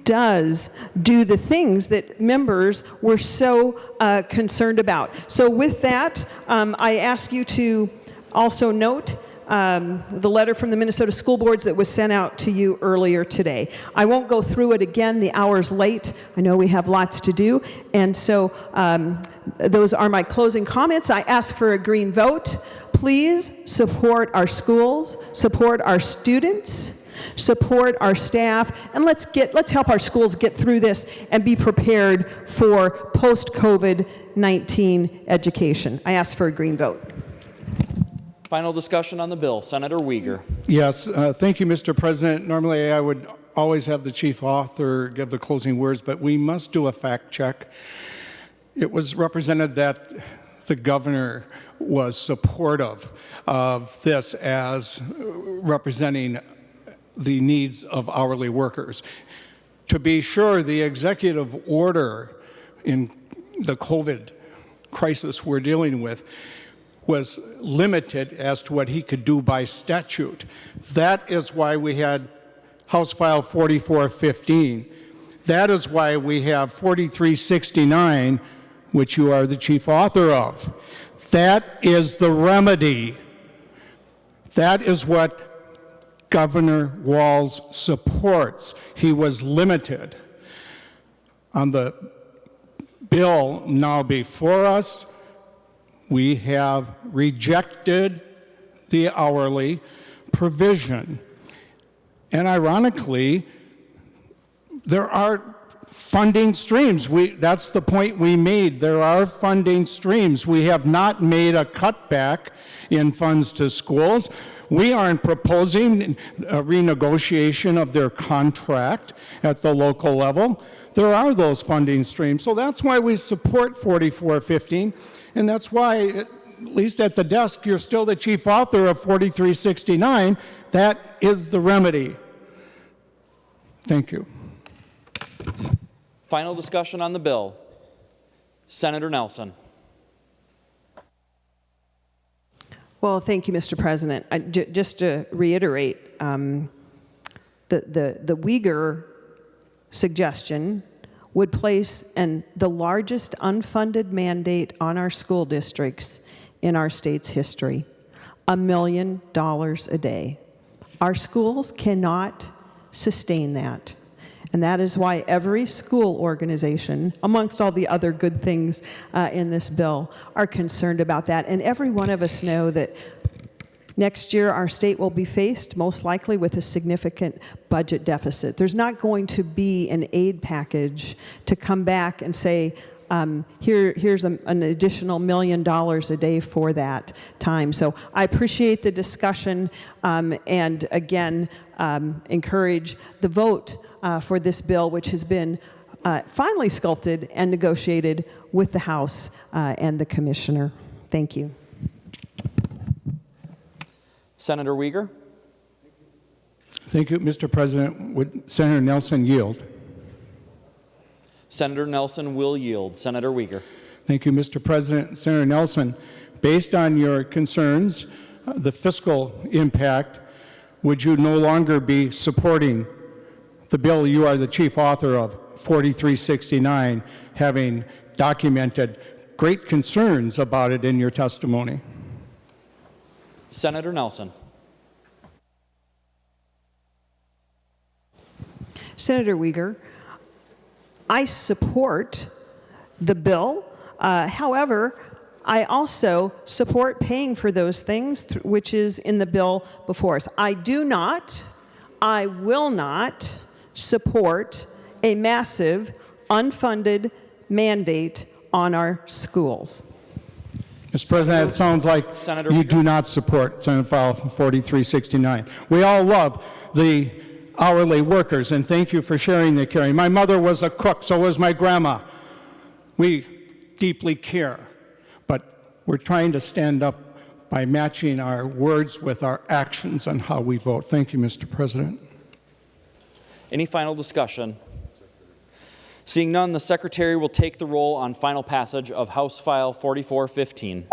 does do the things that members were so concerned about. So with that, I ask you to also note the letter from the Minnesota School Boards that was sent out to you earlier today. I won't go through it again. The hour's late. I know we have lots to do. And so those are my closing comments. I ask for a green vote. Please support our schools, support our students, support our staff, and let's help our schools get through this and be prepared for post-COVID-19 education. I ask for a green vote.
Final discussion on the bill. Senator Uyghur.
Yes, thank you, Mr. President. Normally, I would always have the chief author give the closing words, but we must do a fact check. It was represented that the governor was supportive of this as representing the needs of hourly workers. To be sure, the executive order in the COVID crisis we're dealing with was limited as to what he could do by statute. That is why we had House File 4415. That is why we have 4369, which you are the chief author of. That is the remedy. That is what Governor Walz supports. He was limited. On the bill now before us, we have rejected the hourly provision. And ironically, there are funding streams. That's the point we made. There are funding streams. We have not made a cutback in funds to schools. We aren't proposing a renegotiation of their contract at the local level. There are those funding streams. So that's why we support 4415. And that's why, at least at the desk, you're still the chief author of 4369. That is the remedy. Thank you.
Final discussion on the bill. Senator Nelson.
Well, thank you, Mr. President. Just to reiterate, the Uyghur suggestion would place the largest unfunded mandate on our school districts in our state's history, $1 million a day. Our schools cannot sustain that. And that is why every school organization, amongst all the other good things in this bill, are concerned about that. And every one of us know that next year our state will be faced most likely with a significant budget deficit. There's not going to be an aid package to come back and say, here's an additional $1 million a day for that time. So I appreciate the discussion and again encourage the vote for this bill, which has been finally sculpted and negotiated with the House and the Commissioner. Thank you.
Senator Uyghur.
Thank you, Mr. President. Would Senator Nelson yield?
Senator Nelson will yield. Senator Uyghur.
Thank you, Mr. President. Senator Nelson, based on your concerns, the fiscal impact, would you no longer be supporting the bill you are the chief author of, 4369, having documented great concerns about it in your testimony?
Senator Nelson.
Senator Uyghur, I support the bill. However, I also support paying for those things, which is in the bill before us. I will not support a massive, unfunded mandate on our schools.
Mr. President, it sounds like you do not support Senate File 4369. We all love the hourly workers, and thank you for sharing the caring. My mother was a cook, so was my grandma. We deeply care, but we're trying to stand up by matching our words with our actions on how we vote. Thank you, Mr. President.
Any final discussion? Seeing none, the Secretary will take the roll on final passage of House File 4415.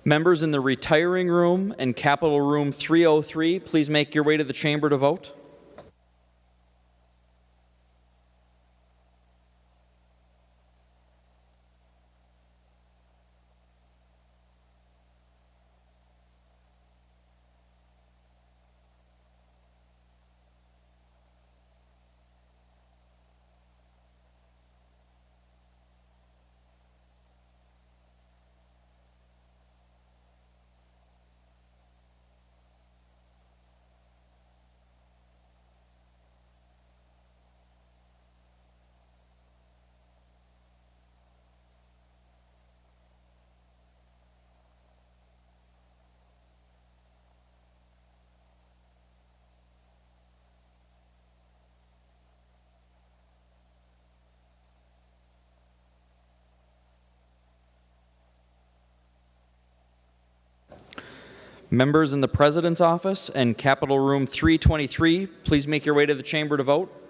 Members in the retiring room and Capitol Room 303, please make your way to the chamber to vote. Members in the President's office and Capitol Room 323, please make your way to the chamber to vote.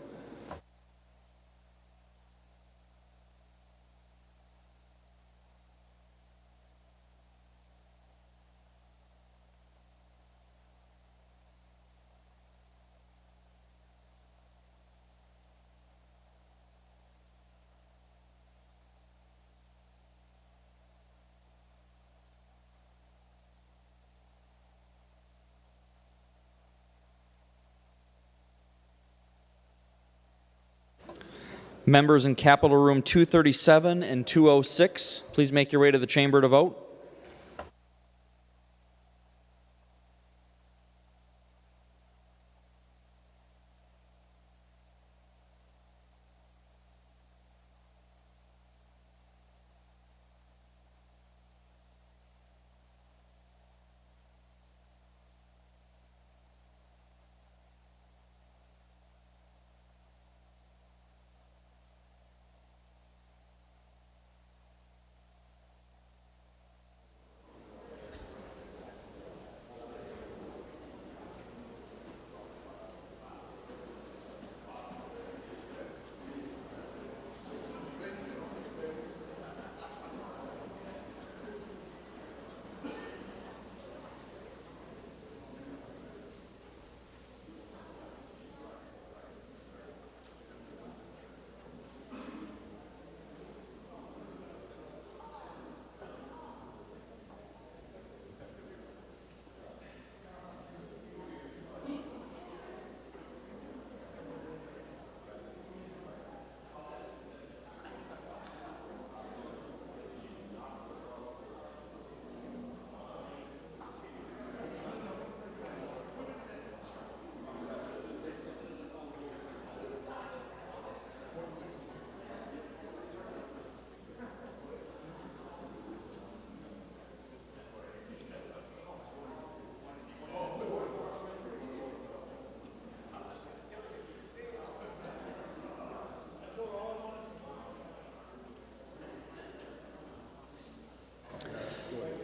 Members in Capitol Room 237 and 206, please make your way to the chamber to vote.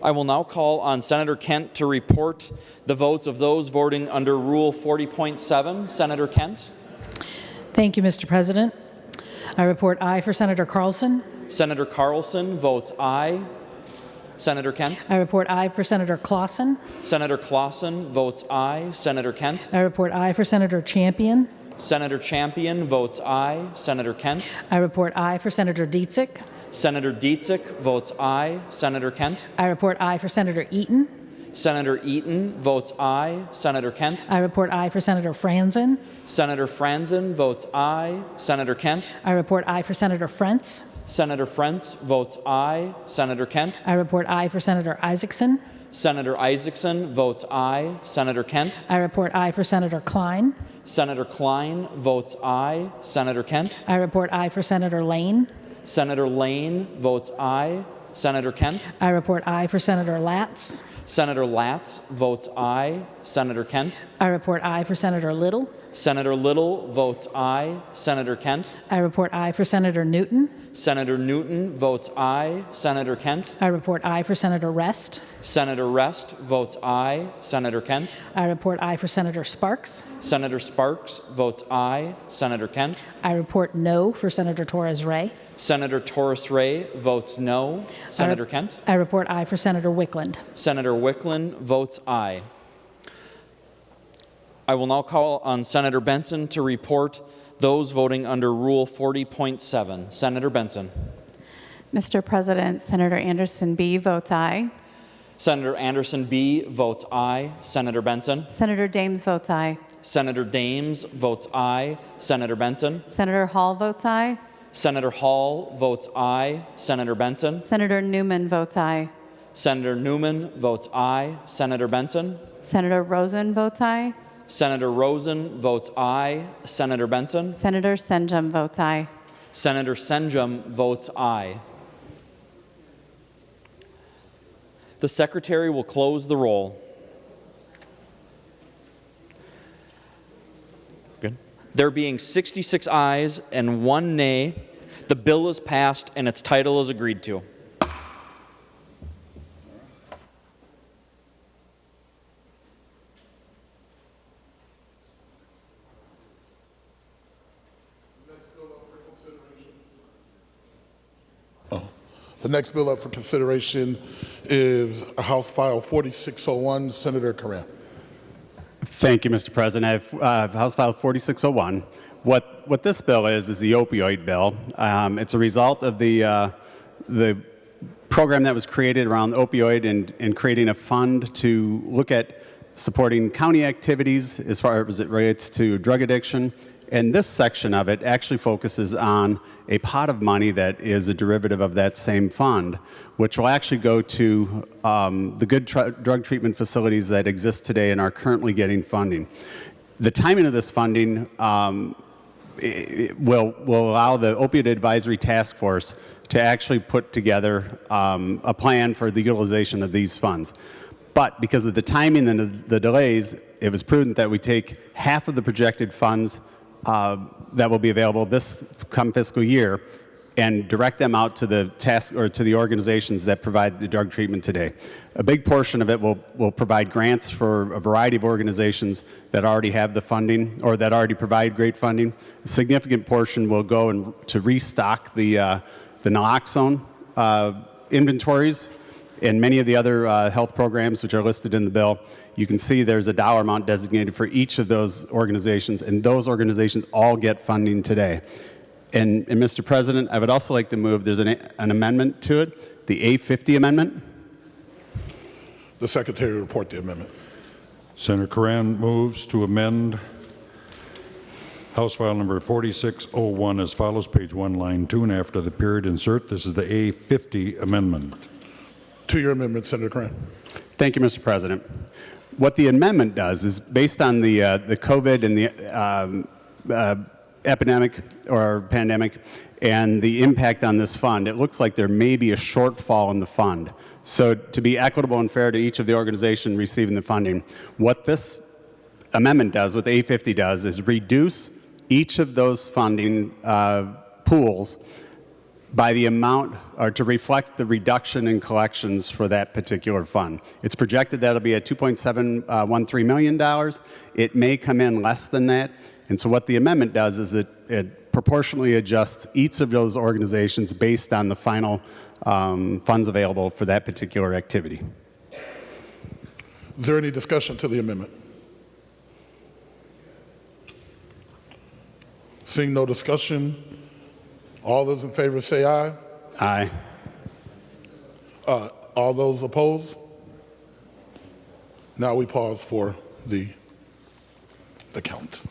I will now call on Senator Kent to report the votes of those voting under Rule 40.7. Senator Kent.
Thank you, Mr. President. I report aye for Senator Carlson.
Senator Carlson votes aye. Senator Kent.
I report aye for Senator Clausen.
Senator Clausen votes aye. Senator Kent.
I report aye for Senator Champion.
Senator Champion votes aye. Senator Kent.
I report aye for Senator Dietzick.
Senator Dietzick votes aye. Senator Kent.
I report aye for Senator Eaton.
Senator Eaton votes aye. Senator Kent.
I report aye for Senator Franzen.
Senator Franzen votes aye. Senator Kent.
I report aye for Senator Frentz.
Senator Frentz votes aye. Senator Kent.
I report aye for Senator Isaacson.
Senator Isaacson votes aye. Senator Kent.
I report aye for Senator Klein.
Senator Klein votes aye. Senator Kent.
I report aye for Senator Lane.
Senator Lane votes aye. Senator Kent.
I report aye for Senator Latz.
Senator Latz votes aye. Senator Kent.
I report aye for Senator Little.
Senator Little votes aye. Senator Kent.
I report aye for Senator Newton.
Senator Newton votes aye. Senator Kent.
I report aye for Senator Rest.
Senator Rest votes aye. Senator Kent.
I report aye for Senator Sparks.
Senator Sparks votes aye. Senator Kent.
I report no for Senator Torres Ray.
Senator Torres Ray votes no. Senator Kent.
I report aye for Senator Wickland.
Senator Wickland votes aye. I will now call on Senator Benson to report those voting under Rule 40.7. Senator Benson.
Mr. President, Senator Anderson B. votes aye.
Senator Anderson B. votes aye. Senator Benson.
Senator Dames votes aye.
Senator Dames votes aye. Senator Benson.
Senator Hall votes aye.
Senator Hall votes aye. Senator Benson.
Senator Newman votes aye.
Senator Newman votes aye. Senator Benson.
Senator Rosen votes aye.
Senator Rosen votes aye. Senator Benson.
Senator Senjum votes aye.
Senator Senjum votes aye. The Secretary will close the roll. Good. There being 66 ayes and 1 nay, the bill is passed and its title is agreed to.
The next bill up for consideration is House File 4601, Senator Carran.
Thank you, Mr. President. I have House File 4601. What this bill is the opioid bill. It's a result of the program that was created around opioid and creating a fund to look at supporting county activities as far as it relates to drug addiction And this section of it actually focuses on a pot of money that is a derivative of that same fund, which will actually go to the good drug treatment facilities that exist today and are currently getting funding. The timing of this funding will allow the Opioid Advisory Task Force to actually put together a plan for the utilization of these funds. But because of the timing and the delays, it was prudent that we take half of the projected funds that will be available this come fiscal year and direct them out to the task or to the organizations that provide the drug treatment today. A big portion of it will provide grants for a variety of organizations that already have the funding or that already provide great funding. A significant portion will go to restock the naloxone inventories and many of the other health programs which are listed in the bill. You can see there's a dollar amount designated for each of those organizations, and those organizations all get funding today. And Mr. President, I would also like to move, there's an amendment to it, the A50 amendment.
The Secretary will report the amendment.
Senator Curran moves to amend House File Number 4601 as follows, page 1, line 2, and after the period insert. This is the A50 amendment.
To your amendment, Senator Curran.
Thank you, Mr. President. What the amendment does is, based on the COVID and the epidemic or pandemic and the impact on this fund, it looks like there may be a shortfall in the fund. So to be equitable and fair to each of the organizations receiving the funding, what this amendment does, what the A50 does, is reduce each of those funding pools by the amount, or to reflect the reduction in collections for that particular fund. It's projected that'll be at $2.713 million. It may come in less than that. And so what the amendment does is it proportionally adjusts each of those organizations based on the final funds available for that particular activity.
Is there any discussion to the amendment? Seeing no discussion, all those in favor say aye.
Aye.
All those opposed? Now we pause for the count.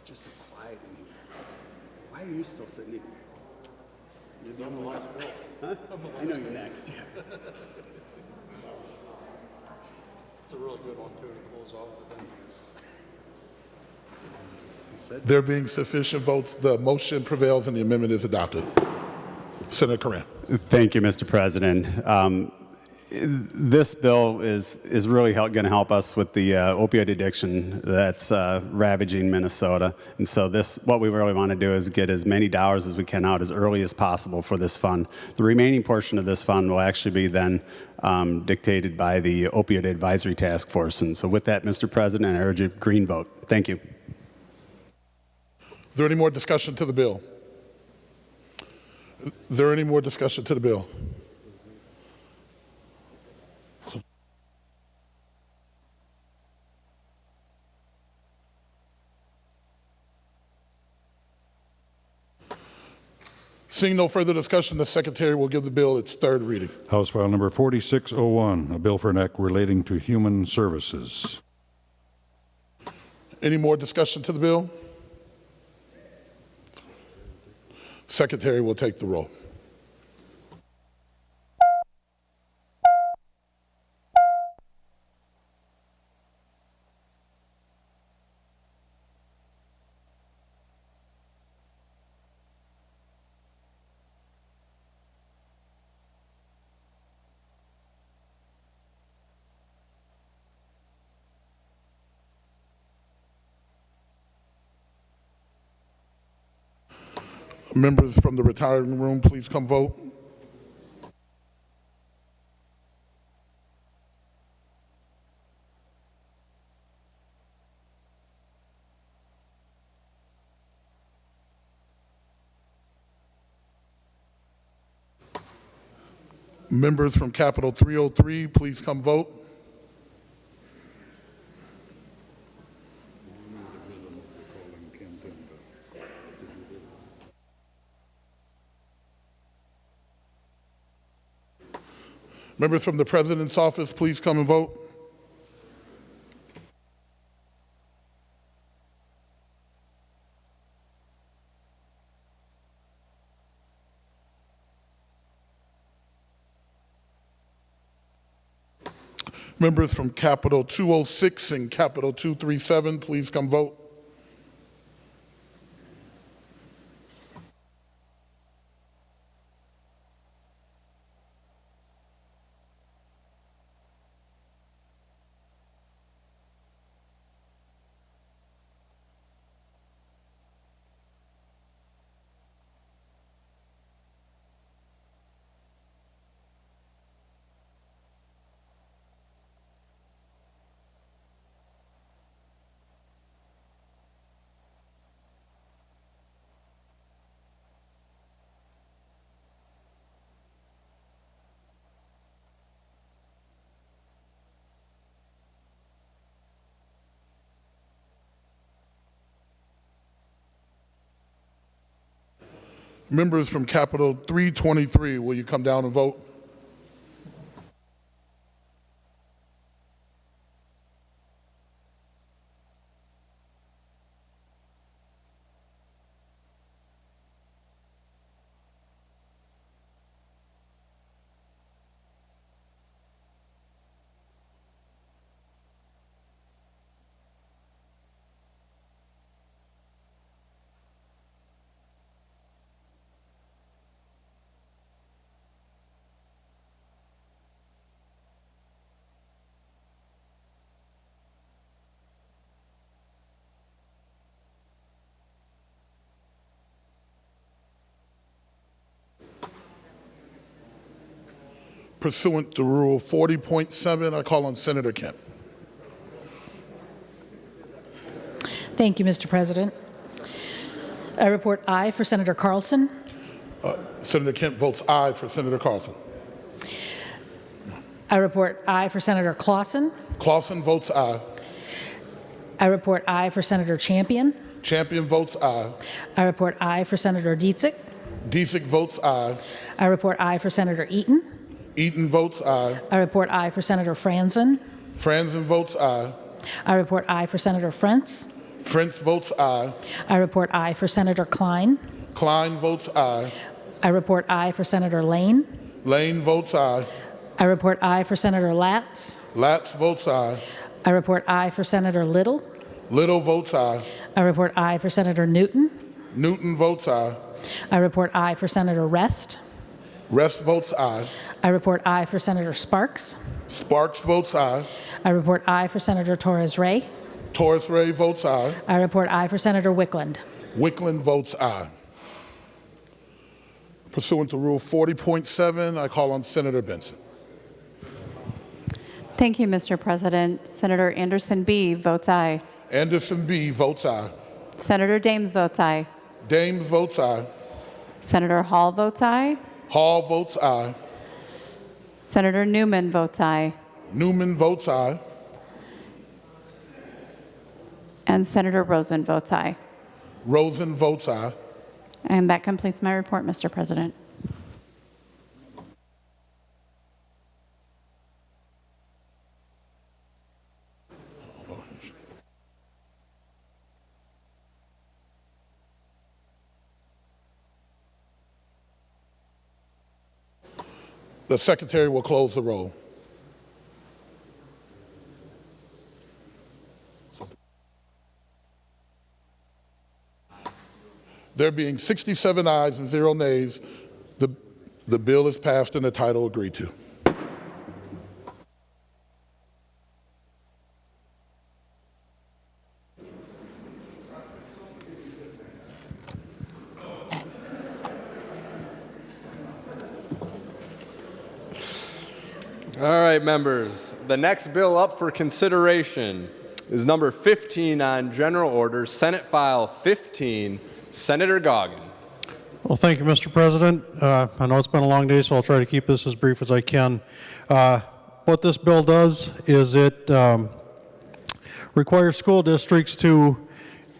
Just so quiet in here. Why are you still sitting here? You're the only one. Huh? I know you're next. Yeah.
It's a real good one, too, to close off with.
There being sufficient votes, the motion prevails and the amendment is adopted. Senator Curran.
Thank you, Mr. President. This bill is really going to help us with the opioid addiction that's ravaging Minnesota. And so what we really want to do is get as many dollars as we can out as early as possible for this fund. The remaining portion of this fund will actually be then dictated by the Opioid Advisory Task Force. And so with that, Mr. President, I urge a green vote. Thank you.
Is there any more discussion to the bill? Is there any more discussion to the bill? Seeing no further discussion, the Secretary will give the bill its third reading.
House File Number 4601, a bill for an act relating to human services.
Any more discussion to the bill? Secretary will take the roll. Members from the retiring room, please come vote. Members from Capitol 303, please come vote. Members from the President's office, please come and vote. Members from Capitol 206 and Capitol 237, please come vote. Members from Capitol 323, will you come down and vote? Pursuant to Rule 40.7, I call on Senator Kemp.
Thank you, Mr. President. I report aye for Senator Carlson.
Senator Kemp votes aye for Senator Carlson.
I report aye for Senator Clausen.
Clausen votes aye.
I report aye for Senator Champion.
Champion votes aye.
I report aye for Senator Dietzick.
Dietzick votes aye.
I report aye for Senator Eaton.
Eaton votes aye.
I report aye for Senator Franzen.
Franzen votes aye.
I report aye for Senator Frentz.
Frentz votes aye.
I report aye for Senator Klein.
Klein votes aye.
I report aye for Senator Lane.
Lane votes aye.
I report aye for Senator Latz.
Latz votes aye.
I report aye for Senator Little.
Little votes aye.
I report aye for Senator Newton.
Newton votes aye.
I report aye for Senator Rest.
Rest votes aye.
I report aye for Senator Sparks.
Sparks votes aye.
I report aye for Senator Torres Ray.
Torres Ray votes aye.
I report aye for Senator Wickland.
Wickland votes aye. Pursuant to Rule 40.7, I call on Senator Benson.
Thank you, Mr. President. Senator Anderson B. votes aye.
Anderson B. votes aye.
Senator Dames votes aye.
Dames votes aye.
Senator Hall votes aye.
Hall votes aye.
Senator Newman votes aye.
Newman votes aye.
And Senator Rosen votes aye.
Rosen votes aye.
And that completes my report, Mr. President.
The Secretary will close the roll. There being 67 ayes and 0 nays, the bill is passed and the title agreed to.
All right, members. The next bill up for consideration is number 15 on general order, Senate File 15, Senator Goggin.
Well, thank you, Mr. President. I know it's been a long day, so I'll try to keep this as brief as I can. What this bill does is it requires school districts to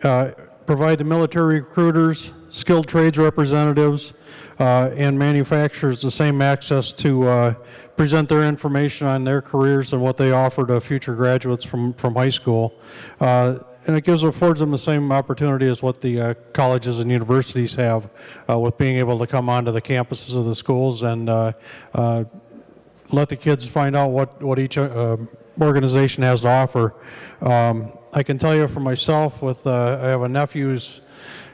provide the military recruiters, skilled trades representatives, and manufacturers the same access to present their information on their careers and what they offer to future graduates from high school. And it affords them the same opportunity as what the colleges and universities have with being able to come onto the campuses of the schools and let the kids find out what each organization has to offer. I can tell you for myself, I have a nephew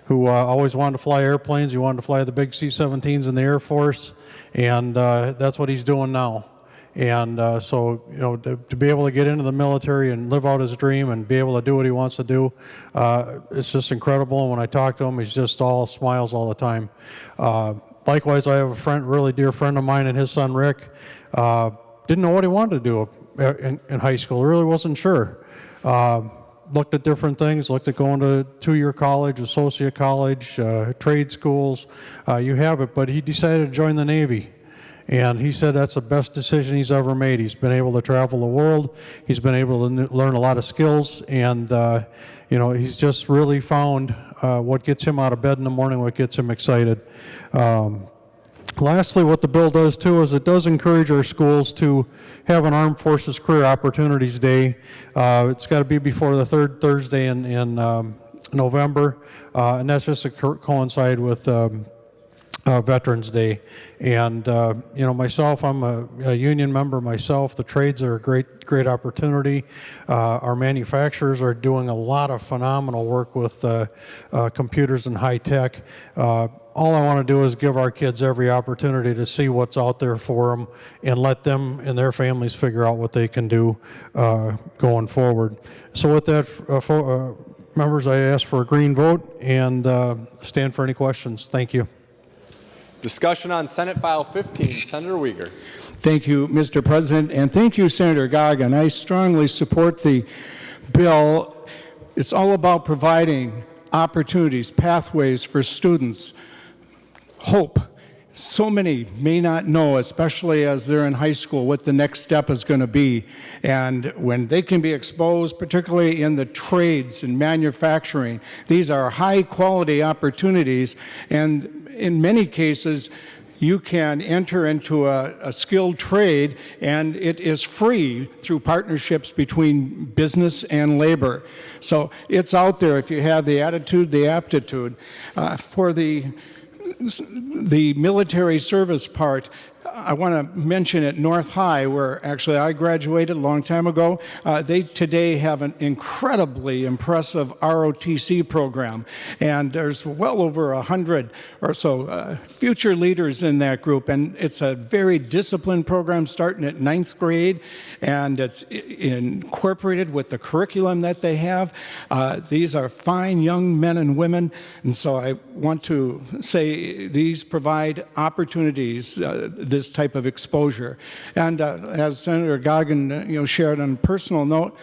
who always wanted to fly airplanes. He wanted to fly the big C-17s in the Air Force, and that's what he's doing now. And so, you know, to be able to get into the military and live out his dream and be able to do what he wants to do, it's just incredible. And when I talk to him, he's just all smiles all the time. Likewise, I have a friend, really dear friend of mine, and his son Rick didn't know what he wanted to do in high school. Really wasn't sure. Looked at different things, looked at going to two-year college, associate college, trade schools, you have it, but he decided to join the Navy. And he said that's the best decision he's ever made. He's been able to travel the world. He's been able to learn a lot of skills, and you know, he's just really found what gets him out of bed in the morning, what gets him excited. Lastly, what the bill does too is it does encourage our schools to have an Armed Forces Career Opportunities Day. It's got to be before the third Thursday in November, and that's just to coincide with Veterans Day. And you know, myself, I'm a union member myself. The trades are a great opportunity. Our manufacturers are doing a lot of phenomenal work with computers and high tech. All I want to do is give our kids every opportunity to see what's out there for them and let them and their families figure out what they can do going forward. So with that, members, I ask for a green vote and stand for any questions. Thank you.
Discussion on Senate File 15, Senator Uyghur.
Thank you, Mr. President, and thank you, Senator Goggin. I strongly support the bill. It's all about providing opportunities, pathways for students, hope. So many may not know, especially as they're in high school, what the next step is going to be. And when they can be exposed, particularly in the trades and manufacturing, these are high-quality opportunities, and in many cases, you can enter into a skilled trade, and it is free through partnerships between business and labor. So it's out there if you have the attitude, the aptitude. For the military service part, I want to mention at North High, where actually I graduated a long time ago, they today have an incredibly impressive ROTC program, and there's well over 100 or so future leaders in that group, and it's a very disciplined program starting at 9th grade, and it's incorporated with the curriculum that they have. These are fine young men and women, and so I want to say these provide opportunities, this type of exposure. And as Senator Goggin shared on a personal note,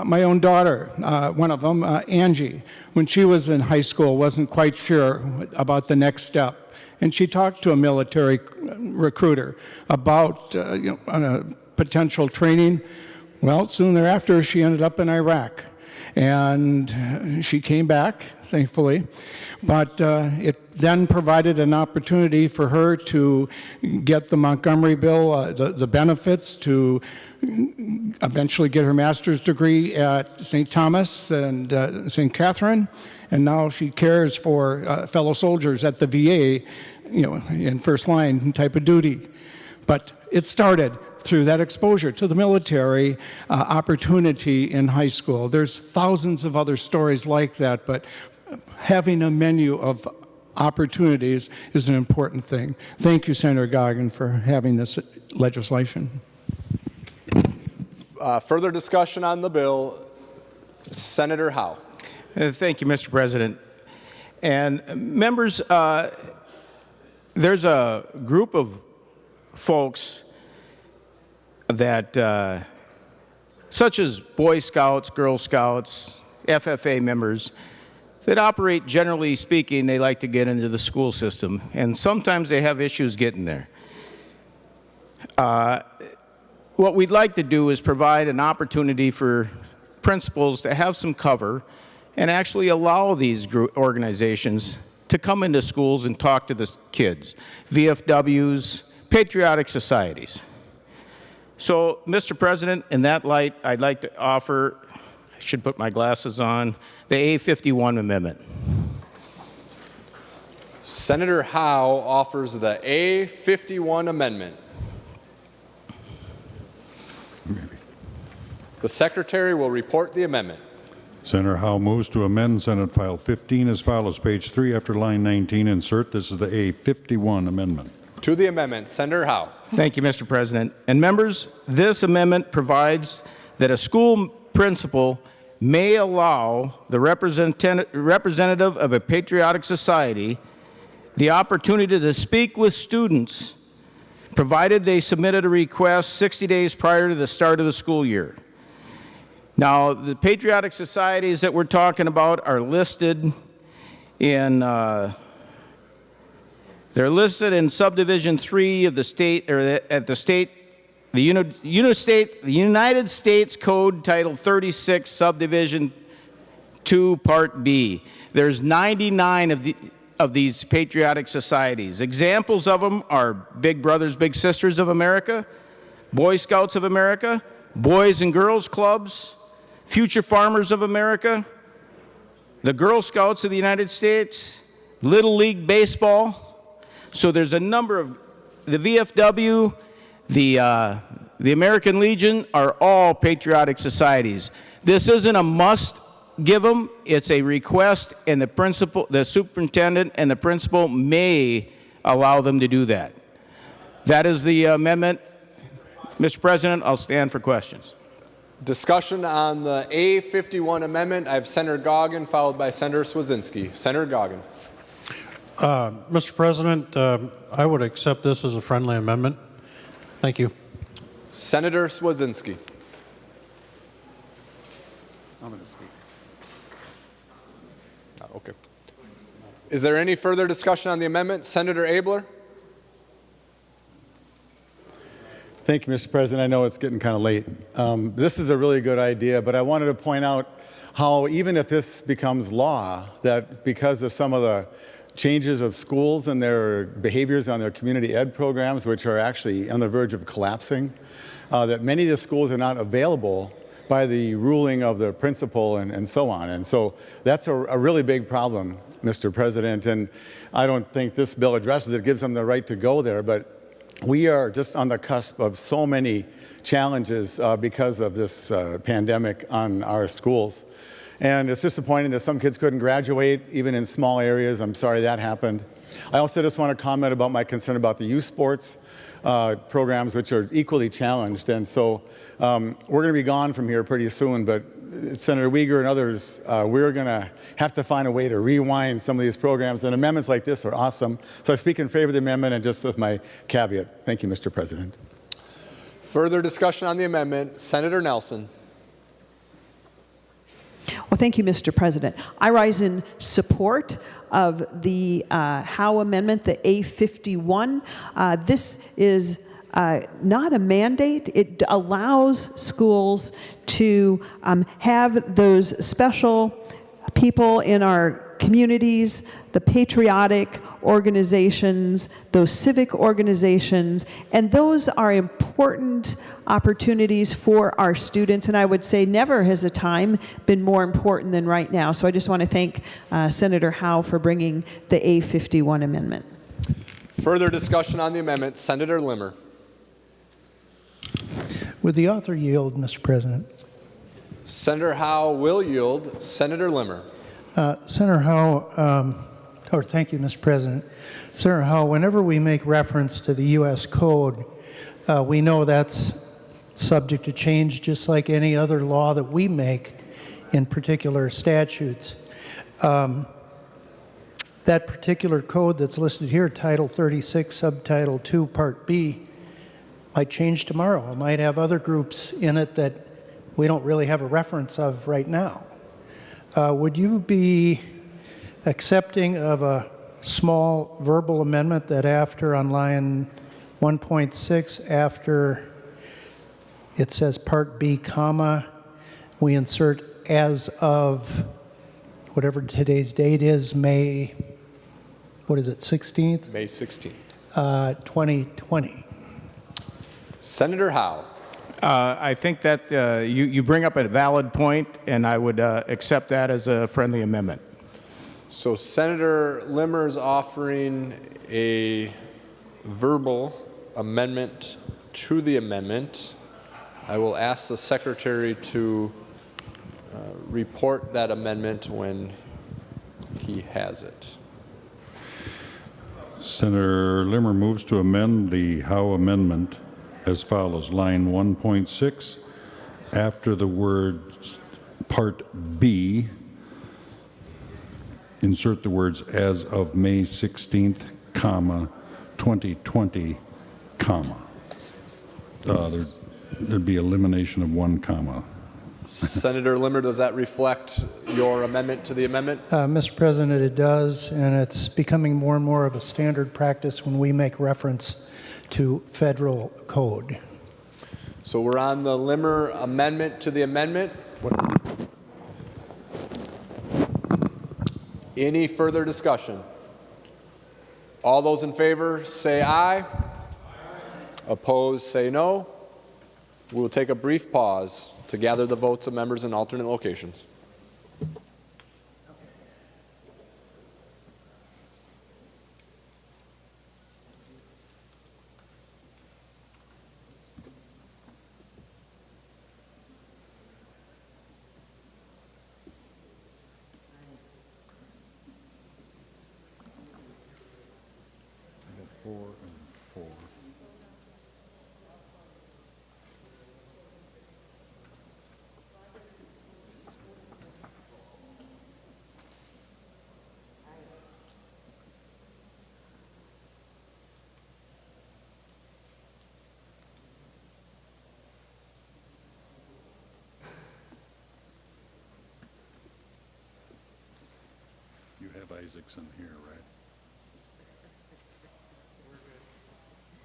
my own daughter, one of them, Angie, when she was in high school, wasn't quite sure about the next step. And she talked to a military recruiter about on a potential training. Well, soon thereafter, she ended up in Iraq. And she came back, thankfully, but it then provided an opportunity for her to get the Montgomery Bill, the benefits, to eventually get her master's degree at St. Thomas and St. Catherine, and now she cares for fellow soldiers at the VA, in first line type of duty. But it started through that exposure to the military opportunity in high school. There's thousands of other stories like that, but having a menu of opportunities is an important thing. Thank you, Senator Goggin, for having this legislation.
Further discussion on the bill, Senator Howe.
Thank you, Mr. President. And members, there's a group of folks that, such as Boy Scouts, Girl Scouts, FFA members, that operate, generally speaking, they like to get into the school system, and sometimes they have issues getting there. What we'd like to do is provide an opportunity for principals to have some cover and actually allow these organizations to come into schools and talk to the kids, VFWs, patriotic societies. So, Mr. President, in that light, I'd like to offer, I should put my glasses on, the A51 amendment.
Senator Howe offers the A51 amendment. The Secretary will report the amendment.
Senator Howe moves to amend Senate File 15 as follows. Page 3 after line 19, insert. This is the A51 amendment.
To the amendment, Senator Howe.
Thank you, Mr. President. And members, this amendment provides that a school principal may allow the representative of a patriotic society the opportunity to speak with students, provided they submitted a request 60 days prior to the start of the school year. Now, the patriotic societies that we're talking about are listed in, they're listed in subdivision 3 of the state, or at the state, the United States Code Title 36, subdivision 2, Part B. There's 99 of these patriotic societies. Examples of them are Big Brothers Big Sisters of America, Boy Scouts of America, Boys and Girls Clubs, Future Farmers of America, the Girl Scouts of the United States, Little League Baseball. So there's a number of, the VFW, the American Legion are all patriotic societies. This isn't a must give them, it's a request, and the superintendent and the principal may allow them to do that. That is the amendment. Mr. President, I'll stand for questions.
Discussion on the A51 amendment. I have Senator Goggin followed by Senator Swedzinski. Senator Goggin.
Mr. President, I would accept this as a friendly amendment. Thank you.
Senator Swedzinski.
I'm going to speak.
Okay. Is there any further discussion on the amendment? Senator Abler?
Thank you, Mr. President. I know it's getting kind of late. This is a really good idea, but I wanted to point out how even if this becomes law, that because of some of the changes of schools and their behaviors on their community ed programs, which are actually on the verge of collapsing, that many of the schools are not available by the ruling of the principal and so on. And so that's a really big problem, Mr. President, and I don't think this bill addresses it, gives them the right to go there, but we are just on the cusp of so many challenges because of this pandemic on our schools. And it's disappointing that some kids couldn't graduate, even in small areas. I'm sorry that happened. I also just want to comment about my concern about the youth sports programs, which are equally challenged. And so we're going to be gone from here pretty soon, but Senator Uyghur and others, we're going to have to find a way to rewind some of these programs. And amendments like this are awesome. So I speak in favor of the amendment and just with my caveat. Thank you, Mr. President.
Further discussion on the amendment. Senator Nelson.
Well, thank you, Mr. President. I rise in support of the Howe Amendment, the A51. This is not a mandate. It allows schools to have those special people in our communities, the patriotic organizations, those civic organizations, and those are important opportunities for our students, and I would say never has a time been more important than right now. So I just want to thank Senator Howe for bringing the A51 amendment.
Further discussion on the amendment. Senator Limmer.
Would the author yield, Mr. President?
Senator Howe will yield. Senator Limmer.
Senator Howe, thank you, Mr. President. Senator Howe, whenever we make reference to the U.S. Code, we know that's subject to change just like any other law that we make in particular statutes. That particular code that's listed here, Title 36, Subtitle 2, Part B, might change tomorrow. It might have other groups in it that we don't really have a reference of right now. Would you be accepting of a small verbal amendment that after on line 1.6, after it says Part B, comma, we insert as of whatever today's date is, May, what is it, 16th?
May 16th.
2020.
Senator Howe.
I think that you bring up a valid point, and I would accept that as a friendly amendment.
So Senator Limmer is offering a verbal amendment to the amendment. I will ask the secretary to report that amendment when he has it.
Senator Limmer moves to amend the Howe amendment as follows. Line 1.6, after the words Part B, insert the words as of May 16th, comma, 2020, comma. There'd be elimination of one comma.
Senator Limmer, does that reflect your amendment to the amendment?
Mr. President, it does, and it's becoming more and more of a standard practice when we make reference to federal code.
So we're on the Limmer amendment to the amendment. Any further discussion? All those in favor say aye. Opposed say no. We will take a brief pause to gather the votes of members in alternate locations.
You have Isaacson here, right?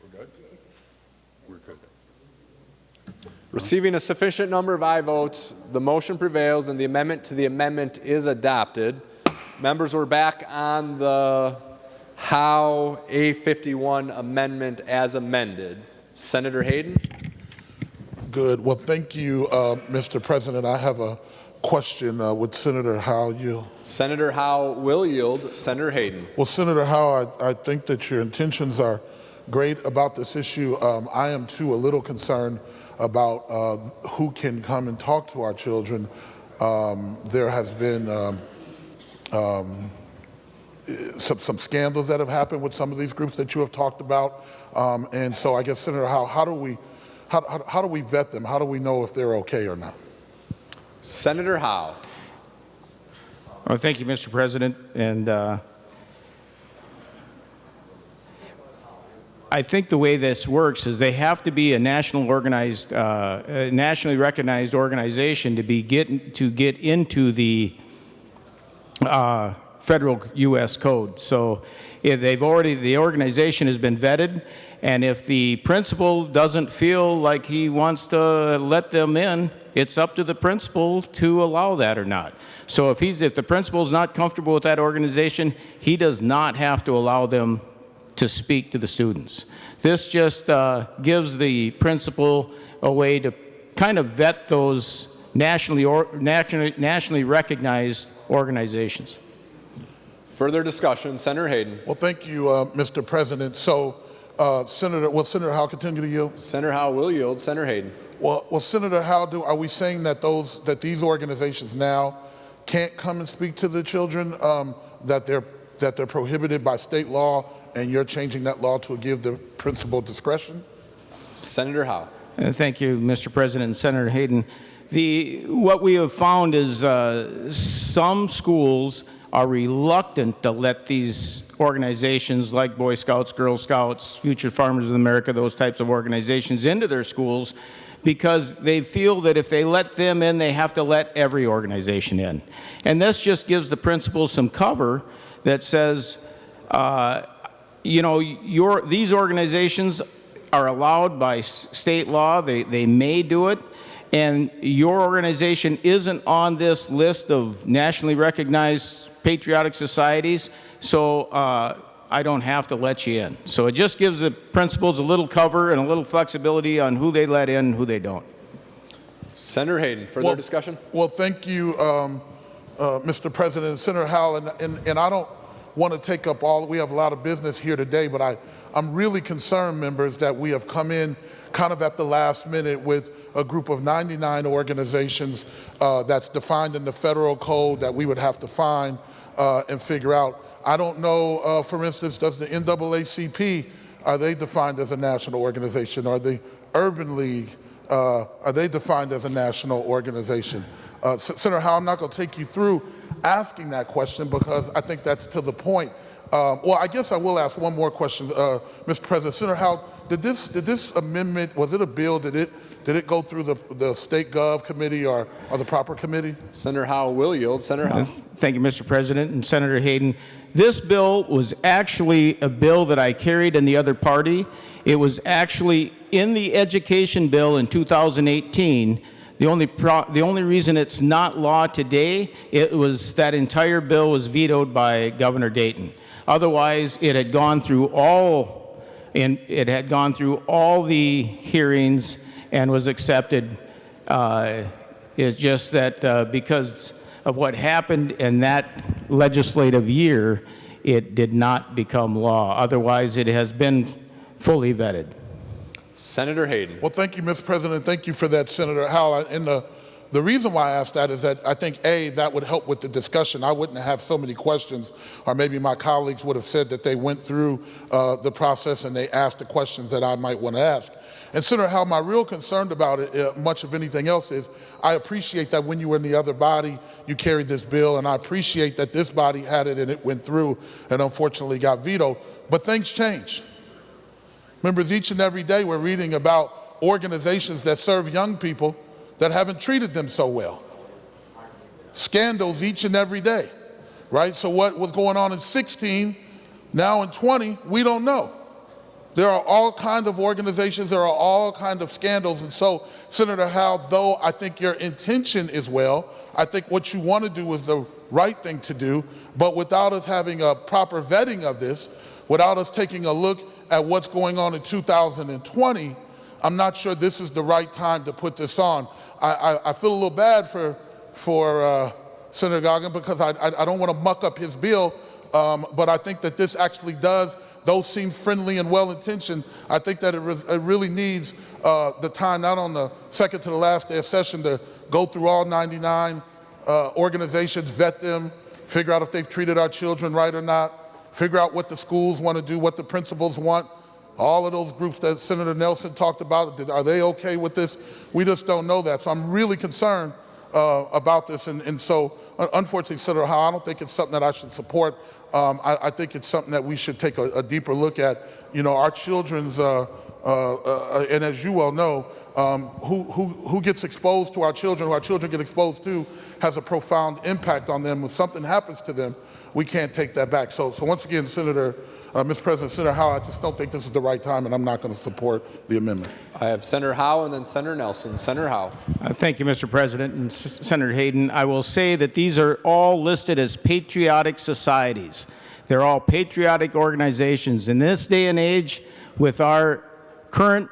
We're good? We're good.
Receiving a sufficient number of aye votes, the motion prevails and the amendment to the amendment is adopted. Members, we're back on the Howe A51 amendment as amended. Senator Hayden?
Good. Well, thank you, Mr. President. I have a question with Senator Howe.
Senator Howe will yield. Senator Hayden.
Well, Senator Howe, I think that your intentions are great about this issue. I am, too, a little concerned about who can come and talk to our children. There has been some scandals that have happened with some of these groups that you have talked about. And so I guess, Senator Howe, how do we vet them? How do we know if they're okay or not?
Senator Howe.
Well, thank you, Mr. President. And I think the way this works is they have to be a nationally recognized organization to get into the federal U.S. code. So if the organization has been vetted, and if the principal doesn't feel like he wants to let them in, it's up to the principal to allow that or not. So if the principal is not comfortable with that organization, he does not have to allow them to speak to the students. This just gives the principal a way to kind of vet those nationally recognized organizations.
Further discussion, Senator Hayden.
Well, thank you, Mr. President. So, Senator Howe continue to yield?
Senator Howe will yield. Senator Hayden.
Well, Senator Howe, are we saying that these organizations now can't come and speak to the children, that they're prohibited by state law, and you're changing that law to give the principal discretion?
Senator Howe.
Thank you, Mr. President and Senator Hayden. What we have found is some schools
are reluctant to let these organizations like Boy Scouts, Girl Scouts, Future Farmers of America, those types of organizations into their schools because they feel that if they let them in, they have to let every organization in. And this just gives the principals some cover that says, you know, these organizations are allowed by state law, they may do it, and your organization isn't on this list of nationally recognized patriotic societies, so I don't have to let you in. So it just gives the principals a little cover and a little flexibility on who they let in and who they don't.
Senator Hayden, further discussion?
Well, thank you, Mr. President. Senator Howell, and I don't want to take up all, we have a lot of business here today, but I'm really concerned, members, that we have come in kind of at the last minute with a group of 99 organizations that's defined in the federal code that we would have to find and figure out. I don't know, for instance, does the NAACP, are they defined as a national organization? Or the Urban League, are they defined as a national organization? Senator Howell, I'm not going to take you through asking that question because I think that's to the point. Well, I guess I will ask one more question, Mr. President. Senator Howell, did this amendment, was it a bill? Did it go through the State Gov Committee or the proper committee?
Senator Howell will yield. Senator Howell.
Thank you, Mr. President. And Senator Hayden, this bill was actually a bill that I carried in the other party. It was actually in the education bill in 2018. The only reason it's not law today, it was that entire bill was vetoed by Governor Dayton. Otherwise, it had gone through all the hearings and was accepted. It's just that because of what happened in that legislative year, it did not become law. Otherwise, it has been fully vetted.
Senator Hayden.
Well, thank you, Mr. President. Thank you for that, Senator Howell. And the reason why I asked that is that I think, A, that would help with the discussion. I wouldn't have so many questions, or maybe my colleagues would have said that they went through the process and they asked the questions that I might want to ask. And Senator Howell, my real concern about it, much of anything else, is I appreciate that when you were in the other body, you carried this bill, and I appreciate that this body had it and it went through and unfortunately got vetoed. But things change. Members, each and every day we're reading about organizations that serve young people that haven't treated them so well. Scandals each and every day, right? So what was going on in 16, now in 20, we don't know. There are all kinds of organizations, there are all kinds of scandals. And so, Senator Howell, though I think your intention is well, I think what you want to do is the right thing to do, but without us having a proper vetting of this, without us taking a look at what's going on in 2020, I'm not sure this is the right time to put this on. I feel a little bad for Senator Goggin because I don't want to muck up his bill, but I think that this actually does, though seems friendly and well-intentioned, I think that it really needs the time, not on the second to the last day of session, to go through all 99 organizations, vet them, figure out if they've treated our children right or not, figure out what the schools want to do, what the principals want. All of those groups that Senator Nelson talked about, are they okay with this? We just don't know that. So I'm really concerned about this. And so, unfortunately, Senator Howell, I don't think it's something that I should support. I think it's something that we should take a deeper look at. You know, our children's, and as you well know, who gets exposed to our children, who our children get exposed to, has a profound impact on them. When something happens to them, we can't take that back. So once again, Mr. President, Senator Howell, I just don't think this is the right time, and I'm not going to support the amendment.
I have Senator Howell and then Senator Nelson. Senator Howell.
Thank you, Mr. President. And Senator Hayden, I will say that these are all listed as patriotic societies. They're all patriotic organizations. In this day and age, with our current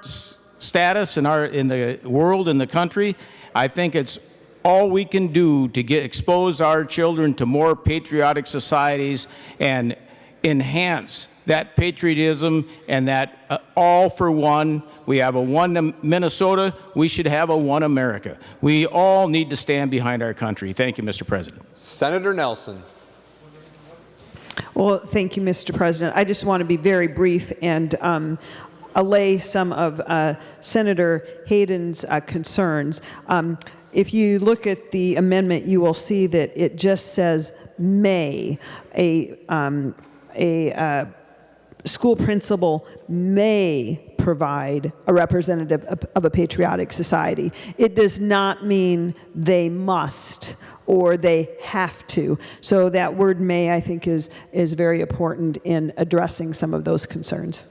status in the world, in the country, I think it's all we can do to expose our children to more patriotic societies and enhance that patriotism and that all for one. We have a one Minnesota, we should have a one America. We all need to stand behind our country. Thank you, Mr. President.
Senator Nelson.
Well, thank you, Mr. President. I just want to be very brief and allay some of Senator Hayden's concerns. If you look at the amendment, you will see that it just says may. School principal may provide a representative of a patriotic society. It does not mean they must or they have to. So that word may, I think, is very important in addressing some of those concerns.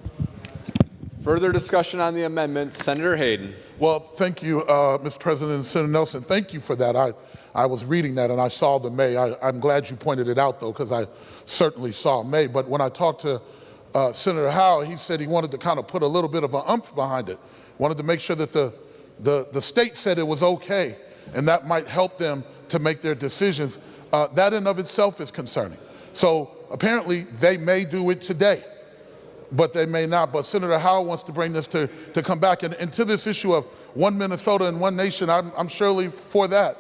Further discussion on the amendment, Senator Hayden.
Well, thank you, Mr. President and Senator Nelson. Thank you for that. I was reading that and I saw the may. I'm glad you pointed it out, though, because I certainly saw may. But when I talked to Senator Howe, he said he wanted to kind of put a little bit of an umph behind it. Wanted to make sure that the state said it was okay, and that might help them to make their decisions. That in of itself is concerning. So apparently they may do it today, but they may not. But Senator Howe wants to bring this to come back. And to this issue of one Minnesota and one nation, I'm surely for that.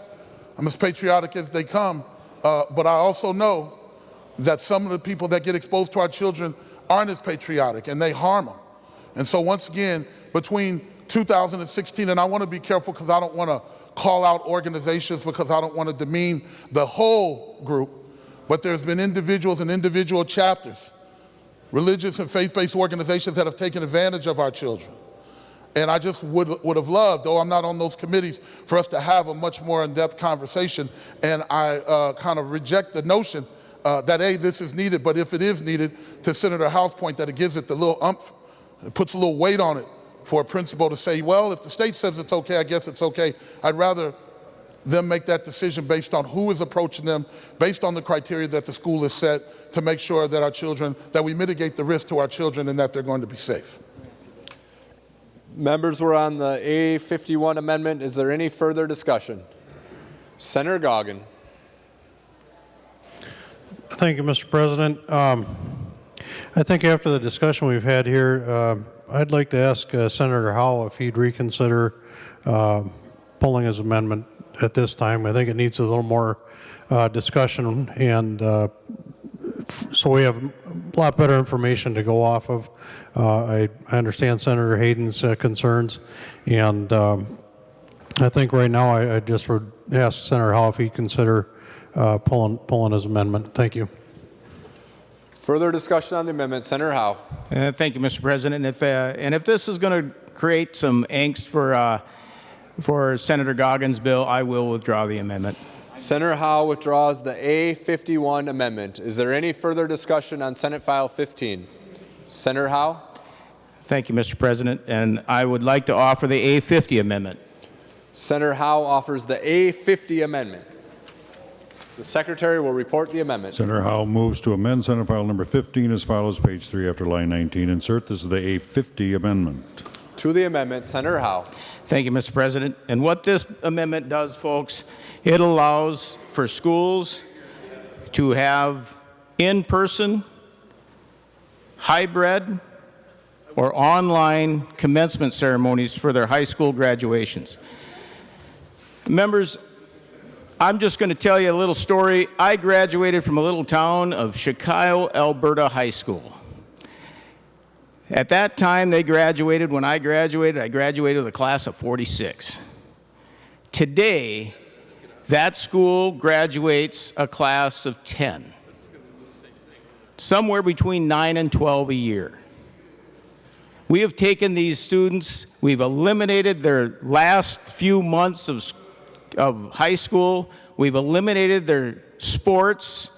I'm as patriotic as they come. But I also know that some of the people that get exposed to our children aren't as patriotic, and they harm them. And so once again, between 2016, and I want to be careful because I don't want to call out organizations because I don't want to demean the whole group, but there's been individuals and individual chapters, religious and faith-based organizations that have taken advantage of our children. And I just would have loved, though I'm not on those committees, for us to have a much more in-depth conversation. And I kind of reject the notion that, A, this is needed, but if it is needed, to Senator Howe's point, that it gives it the little umph, it puts a little weight on it for a principal to say, well, if the state says it's okay, I guess it's okay. I'd rather them make that decision based on who is approaching them, based on the criteria that the school has set to make sure that our children, that we mitigate the risk to our children and that they're going to be safe.
Members were on the A51 amendment. Is there any further discussion? Senator Goggin.
Thank you, Mr. President. I think after the discussion we've had here, I'd like to ask Senator Howe if he'd reconsider pulling his amendment at this time. I think it needs a little more discussion, and so we have a lot better information to go off of. I understand Senator Hayden's concerns, and I think right now I just would ask Senator Howe if he'd consider pulling his amendment. Thank you.
Further discussion on the amendment, Senator Howe.
Thank you, Mr. President. If this is going to create some angst for Senator Goggin's bill, I will withdraw the amendment.
Senator Howe withdraws the A51 amendment. Is there any further discussion on Senate File 15? Senator Howe.
Thank you, Mr. President. And I would like to offer the A50 amendment.
Senator Howe offers the A50 amendment. The Secretary will report the amendment.
Senator Howe moves to amend Senate File number 15 as follows, page 3 after line 19. Insert this is the A50 amendment.
To the amendment, Senator Howe.
Thank you, Mr. President. And what this amendment does, folks, it allows for schools to have in-person, hybrid, or online commencement ceremonies for their high school graduations. Members, I'm just going to tell you a little story. I graduated from a little town of Chicago, Alberta High School. At that time, they graduated. When I graduated with a class of 46. Today, that school graduates a class of 10. Somewhere between 9 and 12 a year. We have taken these students, we've eliminated their last few months of high school, we've eliminated their sports,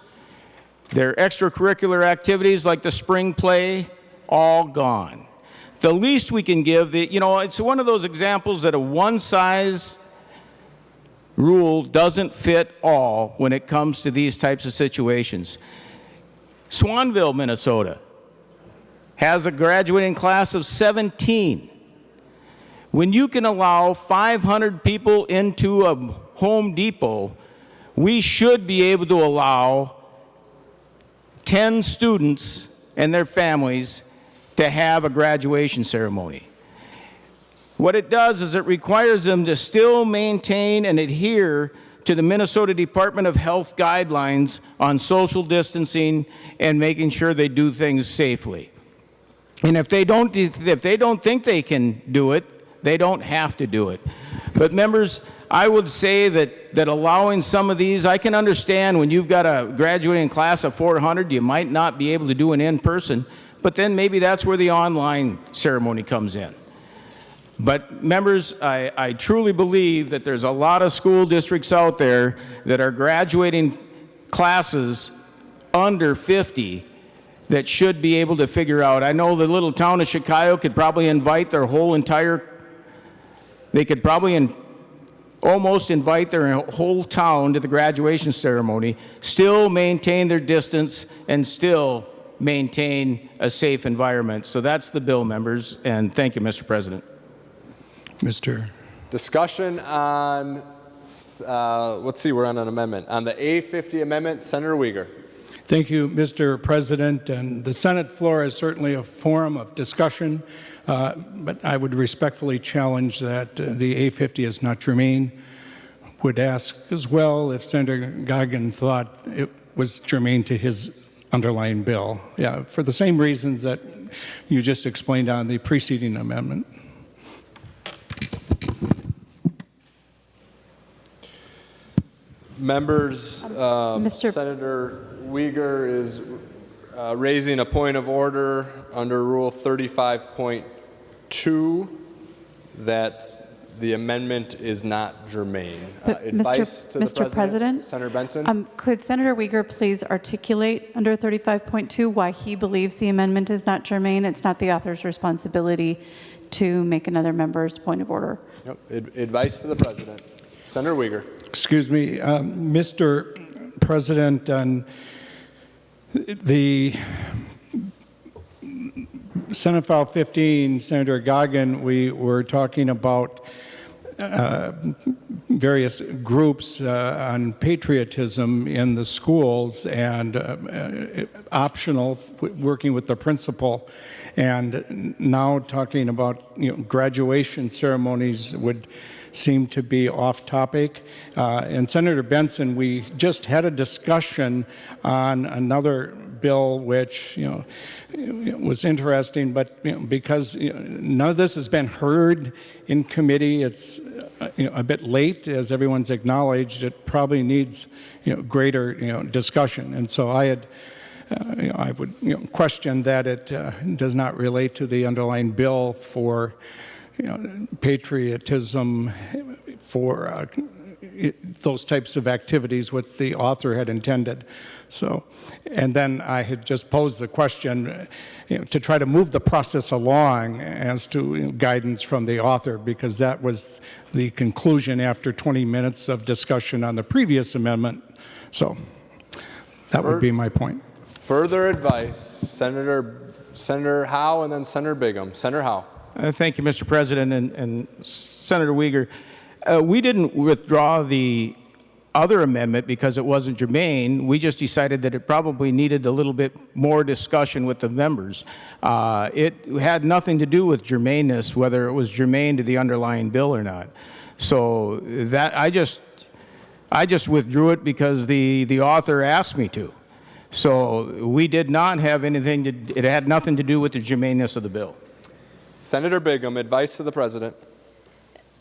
their extracurricular activities like the spring play, all gone. The least we can give, it's one of those examples that a one-size rule doesn't fit all when it comes to these types of situations. Swanville, Minnesota, has a graduating class of 17. When you can allow 500 people into a Home Depot, we should be able to allow 10 students and their families to have a graduation ceremony. What it does is it requires them to still maintain and adhere to the Minnesota Department of Health guidelines on social distancing and making sure they do things safely. And if they don't think they can do it, they don't have to do it. But members, I would say that that allowing some of these, I can understand when you've got a graduating class of 400, you might not be able to do an in-person, but then maybe that's where the online ceremony comes in. But members, I truly believe that there's a lot of school districts out there that are graduating classes under 50 that should be able to figure out. I know the little town of Chicago could probably invite their whole entire, they could probably almost invite their whole town to the graduation ceremony, still maintain their distance, and still maintain a safe environment. So that's the bill, members, and thank you, Mr. President.
Mr.
Discussion on, let's see, we're on an amendment. On the A50 amendment, Senator Uyghur.
Thank you, Mr. President. And the Senate floor is certainly a forum of discussion, but I would respectfully challenge that the A50 is not germane. Would ask as well if Senator Goggin thought it was germane to his underlying bill. Yeah, for the same reasons that you just explained on the preceding amendment.
Members, Senator Uyghur is raising a point of order under Rule 35.2 that the amendment is not germane. Advice to the
Mr. President,
Senator Benson?
could Senator Uyghur please articulate under 35.2 why he believes the amendment is not germane? It's not the author's responsibility to make another member's point of order.
Nope. Advice to the President. Senator Uyghur.
Excuse me, Mr. President, on the Senate File 15, Senator Goggin, we were talking about various groups on patriotism in the schools and optional, working with the principal, and now talking about graduation ceremonies would seem to be off topic. And Senator Benson, we just had a discussion on another bill which was interesting, but because none of this has been heard in committee, it's a bit late, as everyone's acknowledged. It probably needs greater discussion, and so I would question that it does not relate to the underlying bill for patriotism, for those types of activities what the author had intended. So, and then I had just posed the question to try to move the process along as to guidance from the author, because that was the conclusion after 20 minutes of discussion on the previous amendment. So that would be my point.
Further advice, Senator Howe and then Senator Bingham. Senator Howe.
Thank you, Mr. President, and Senator Uyghur. We didn't withdraw the other amendment because it wasn't germane. We just decided that it probably needed a little bit more discussion with the members. It had nothing to do with germaneness, whether it was germane to the underlying bill or not. So that I just withdrew it because the author asked me to. So we did not have anything to, it had nothing to do with the germaneness of the bill.
Senator Bingham, advice to the President.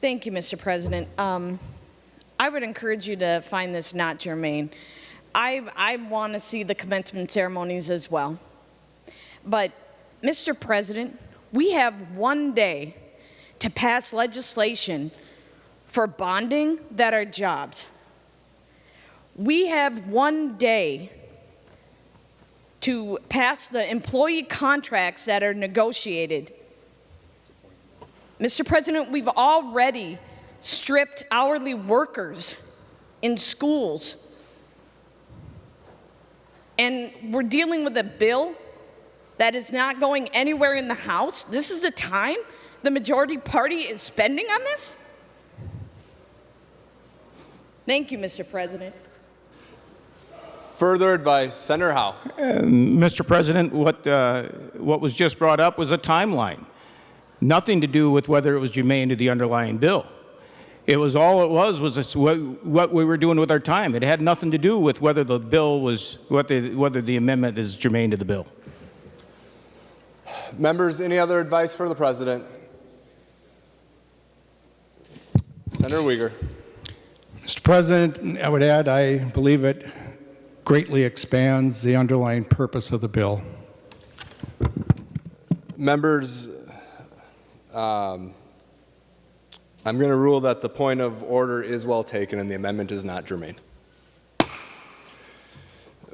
Thank you, Mr. President. I would encourage you to find this not germane. I want to see the commencement ceremonies as well. But, Mr. President, we have one day to pass legislation for bonding that are jobs. We have one day to pass the employee contracts that are negotiated. Mr. President, we've already stripped hourly workers in schools. And we're dealing with a bill that is not going anywhere in the House. This is the time the majority party is spending on this? Thank you, Mr. President.
Further advice, Senator Howe.
Mr. President, what was just brought up was a timeline. Nothing to do with whether it was germane to the underlying bill. It was what we were doing with our time. It had nothing to do with whether the bill was, whether the amendment is germane to the bill.
Members, any other advice for the President? Senator Uyghur.
Mr. President, I would add, I believe it greatly expands the underlying purpose of the bill.
Members, I'm going to rule that the point of order is well taken and the amendment is not germane.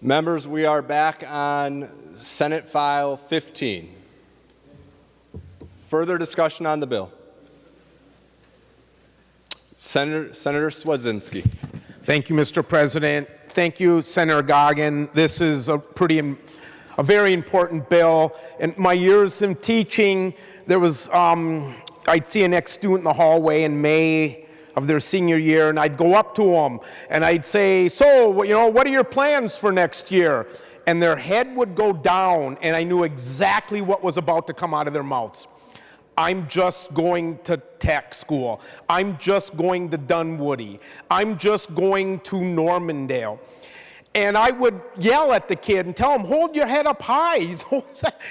Members, we are back on Senate File 15. Further discussion on the bill. Senator Swedzinski.
Thank you, Mr. President. Thank you, Senator Goggin. This is a very important bill. In my years in teaching, there was, I'd see an ex-student in the hallway in May of their senior year, and I'd go up to them, and I'd say, so, you know, what are your plans for next year? And their head would go down, and I knew exactly what was about to come out of their mouths. I'm just going to tech school. I'm just going to Dunwoody. I'm just going to Normandale. And I would yell at the kid and tell him, hold your head up high.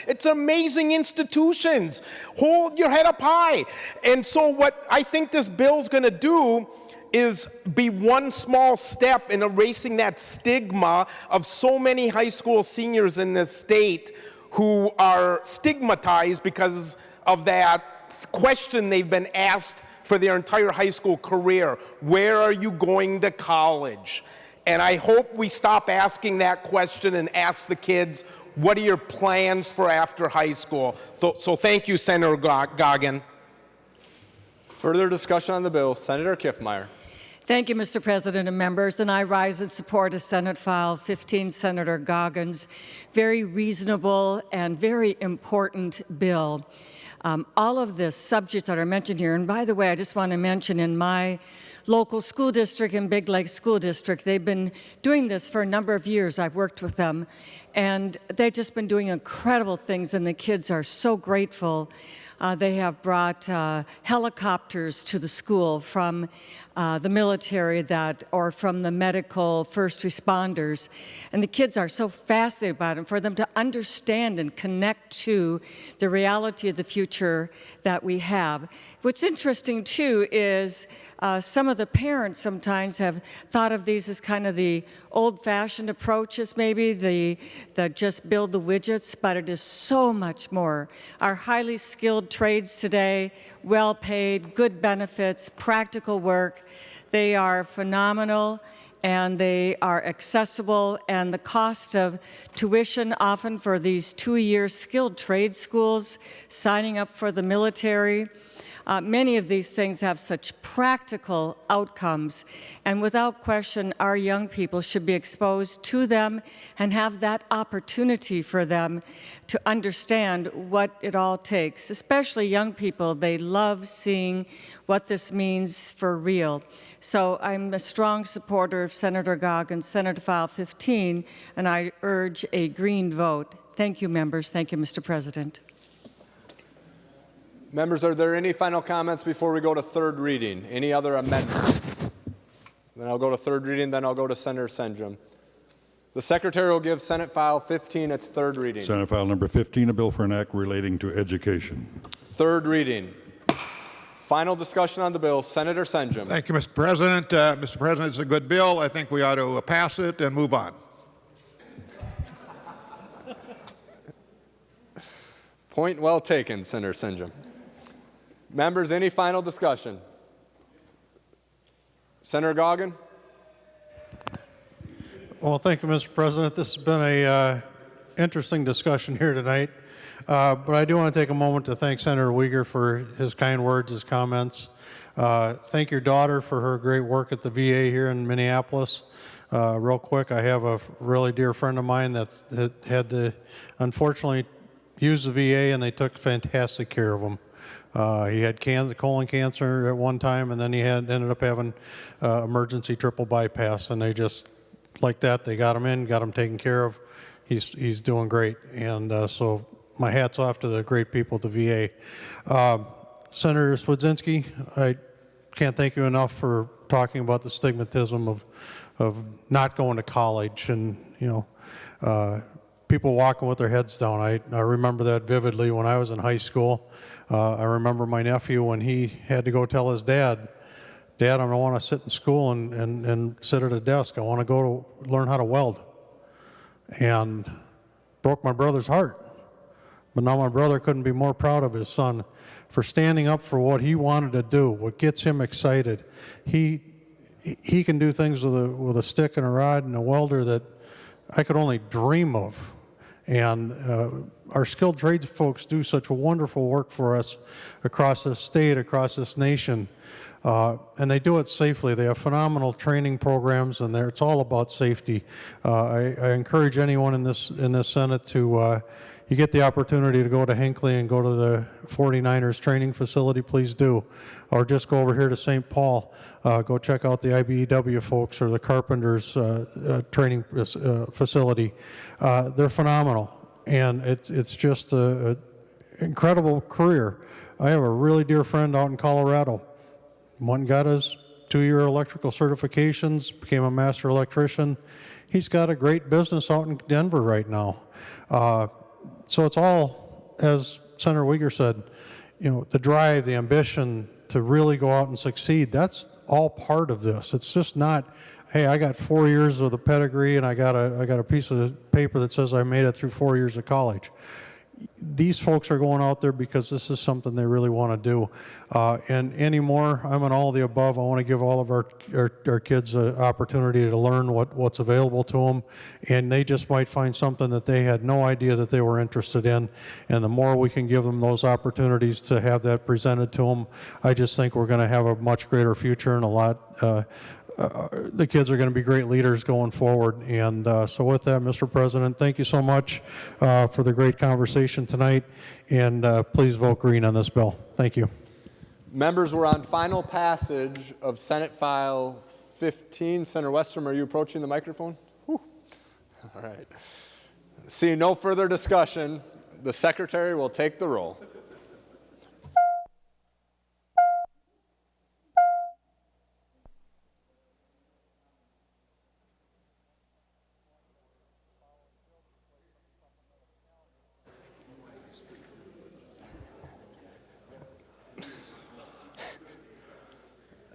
It's amazing institutions. Hold your head up high. And so what I think this bill's going to do is be one small step in erasing that stigma of so many high school seniors in this state who are stigmatized because of that question they've been asked for their entire high school career. Where are you going to college? And I hope we stop asking that question and ask the kids, what are your plans for after high school? So thank you, Senator Goggin.
Further discussion on the bill. Senator Kiffmeyer.
Thank you, Mr. President and members, and I rise in support of Senate File 15, Senator Goggin's very reasonable and very important bill. All of the subjects that are mentioned here, and by the way, I just want to mention in my local school district in Big Lake School District, they've been doing this for a number of years. I've worked with them, and they've just been doing incredible things, and the kids are so grateful. They have brought helicopters to the school from the military or from the medical first responders. And the kids are so fascinated about it. For them to understand and connect to the reality of the future that we have. What's interesting, too, is some of the parents sometimes have thought of these as kind of the old-fashioned approaches, maybe, the just build the widgets, but it is so much more. Our highly skilled trades today, well-paid, good benefits, practical work, they are phenomenal and they are accessible, and the cost of tuition often for these 2-year skilled trade schools, signing up for the military, many of these things have such practical outcomes, and without question, our young people should be exposed to them and have that opportunity for them to understand what it all takes. Especially young people, they love seeing what this means for real. So I'm a strong supporter of Senator Goggin, Senate File 15, and I urge a green vote. Thank you, members. Thank you, Mr. President.
Members, are there any final comments before we go to third reading? Any other amendments? Then I'll go to third reading, then I'll go to Senator Senjum. The Secretary will give Senate File 15 its third reading.
Senate File number 15, a bill for an act relating to education.
Third reading. Final discussion on the bill. Senator Senjum.
Thank you, Mr. President. Mr. President, it's a good bill. I think we ought to pass it and move on.
Point well taken, Senator Senjum. Members, any final discussion? Senator Goggin?
Well, thank you, Mr. President. This has been a interesting discussion here tonight. But I do want to take a moment to thank Senator Uyghur for his kind words, his comments. Thank your daughter for her great work at the VA here in Minneapolis. Real quick, I have a really dear friend of mine that had to, unfortunately, use the VA, and they took fantastic care of him. He had colon cancer at one time, and then he ended up having emergency triple bypass, and they just, like that, they got him in, got him taken care of. He's doing great, and so my hat's off to the great people at the VA. Senator Swedzinski, I can't thank you enough for talking about the stigmatism of not going to college, and people walking with their heads down. I remember that vividly when I was in high school. I remember my nephew when he had to go tell his dad, Dad, I don't want to sit in school and sit at a desk. I want to go to learn how to weld. And broke my brother's heart. But now my brother couldn't be more proud of his son for standing up for what he wanted to do, what gets him excited. He can do things with a stick and a rod and a welder that I could only dream of. And our skilled trades folks do such wonderful work for us across this state, across this nation. And they do it safely. They have phenomenal training programs, and it's all about safety. I encourage anyone in this Senate to, you get the opportunity to go to Hinckley and go to the 49ers training facility, please do. Or just go over here to St. Paul. Go check out the IBEW folks or the Carpenters training facility. They're phenomenal, and it's just an incredible career. I have a really dear friend out in Colorado. One got his 2-year electrical certifications, became a master electrician. He's got a great business out in Denver right now. So it's all, as Senator Uyghur said, the drive, the ambition to really go out and succeed. That's all part of this. It's just not, hey, I got 4 years of the pedigree and I got a piece of paper that says I made it through 4 years of college. These folks are going out there because this is something they really want to do. And anymore, I'm an all of the above. I want to give all of our kids an opportunity to learn what's available to them. And they just might find something that they had no idea that they were interested in. And the more we can give them those opportunities to have that presented to them, I just think we're going to have a much greater future and a lot the kids are going to be great leaders going forward. And so with that, Mr. President, thank you so much for the great conversation tonight. And please vote green on this bill. Thank you.
Members, we're on final passage of Senate File 15. Senator Westrom, are you approaching the microphone? Whew. All right. Seeing no further discussion, the Secretary will take the roll.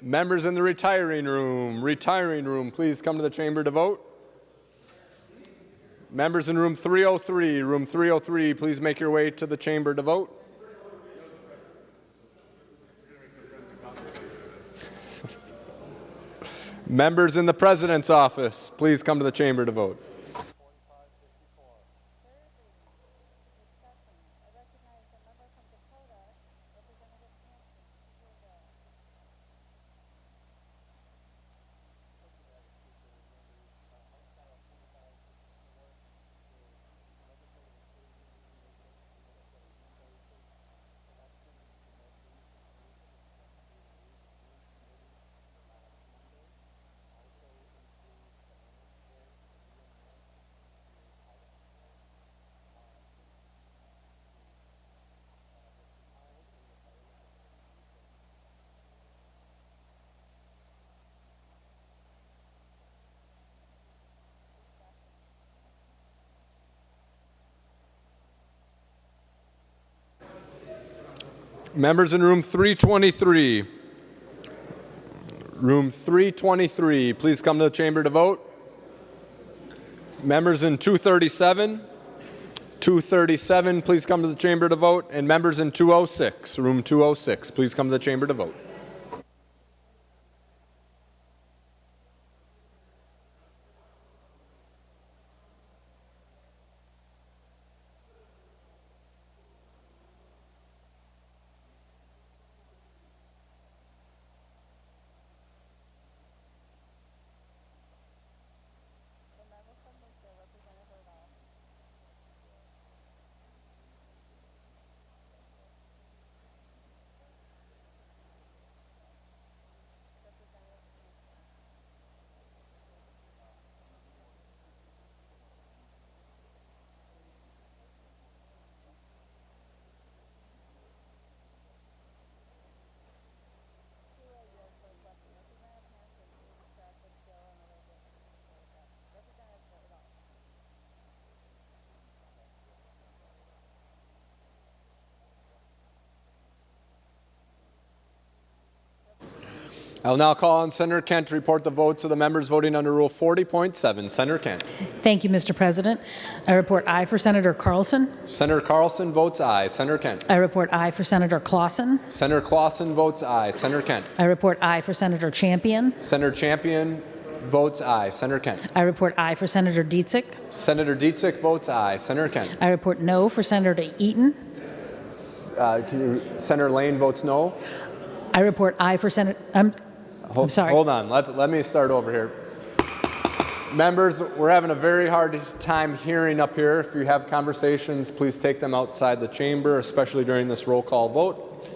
Members in the retiring room, please come to the chamber to vote. Members in room 303, please make your way to the chamber to vote. Members in the President's office, please come to the chamber to vote. Members in room 323. Room 323, please come to the chamber to vote. Members in 237. 237, please come to the chamber to vote. And members in 206, room 206, please come to the chamber to vote. I will now call on Senator Kent to report the votes of the members voting under Rule 40.7. Senator Kent.
Thank you, Mr. President. I report aye for Senator Carlson.
Senator Carlson votes aye. Senator Kent.
I report aye for Senator Clausen.
Senator Clausen votes aye. Senator Kent.
I report aye for Senator Champion.
Senator Champion votes aye. Senator Kent.
I report aye for Senator Dietzick.
Senator Dietzick votes aye. Senator Kent.
I report no for Senator Eaton.
Senator Lane votes no.
I report aye for Senator. I'm sorry.
Hold on. Let me start over here. Members, we're having a very hard time hearing up here. If you have conversations, please take them outside the chamber, especially during this roll call vote.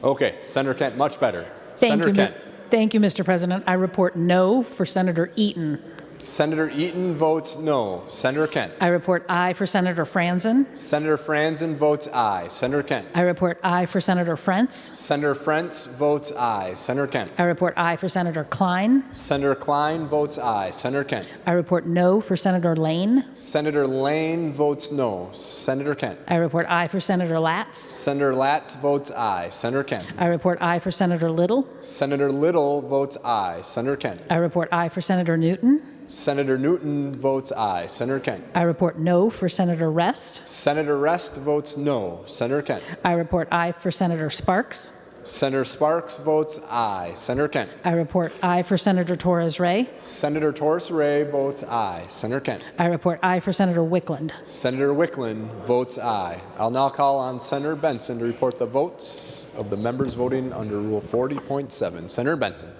Okay, Senator Kent, much better. Senator Kent.
Thank you, Mr. President. I report no for Senator Eaton.
Senator Eaton votes no. Senator Kent.
I report aye for Senator Franzen.
Senator Franzen votes aye. Senator Kent.
I report aye for Senator Frentz.
Senator Frentz votes aye. Senator Kent.
I report aye for Senator Klein.
Senator Klein votes aye. Senator Kent.
I report no for Senator Lane.
Senator Lane votes no. Senator Kent.
I report aye for Senator Latz.
Senator Latz votes aye. Senator Kent.
I report aye for Senator Little.
Senator Little votes aye. Senator Kent.
I report aye for Senator Newton.
Senator Newton votes aye. Senator Kent.
I report no for Senator Rest.
Senator Rest votes no. Senator Kent.
I report aye for Senator Sparks.
Senator Sparks votes aye. Senator Kent.
I report aye for Senator Torres Ray.
Senator Torres Ray votes aye. Senator Kent.
I report aye for Senator Wickland.
Senator Wickland votes aye. I'll now call on Senator Benson to report the votes of the members voting under Rule 40.7. Senator Benson.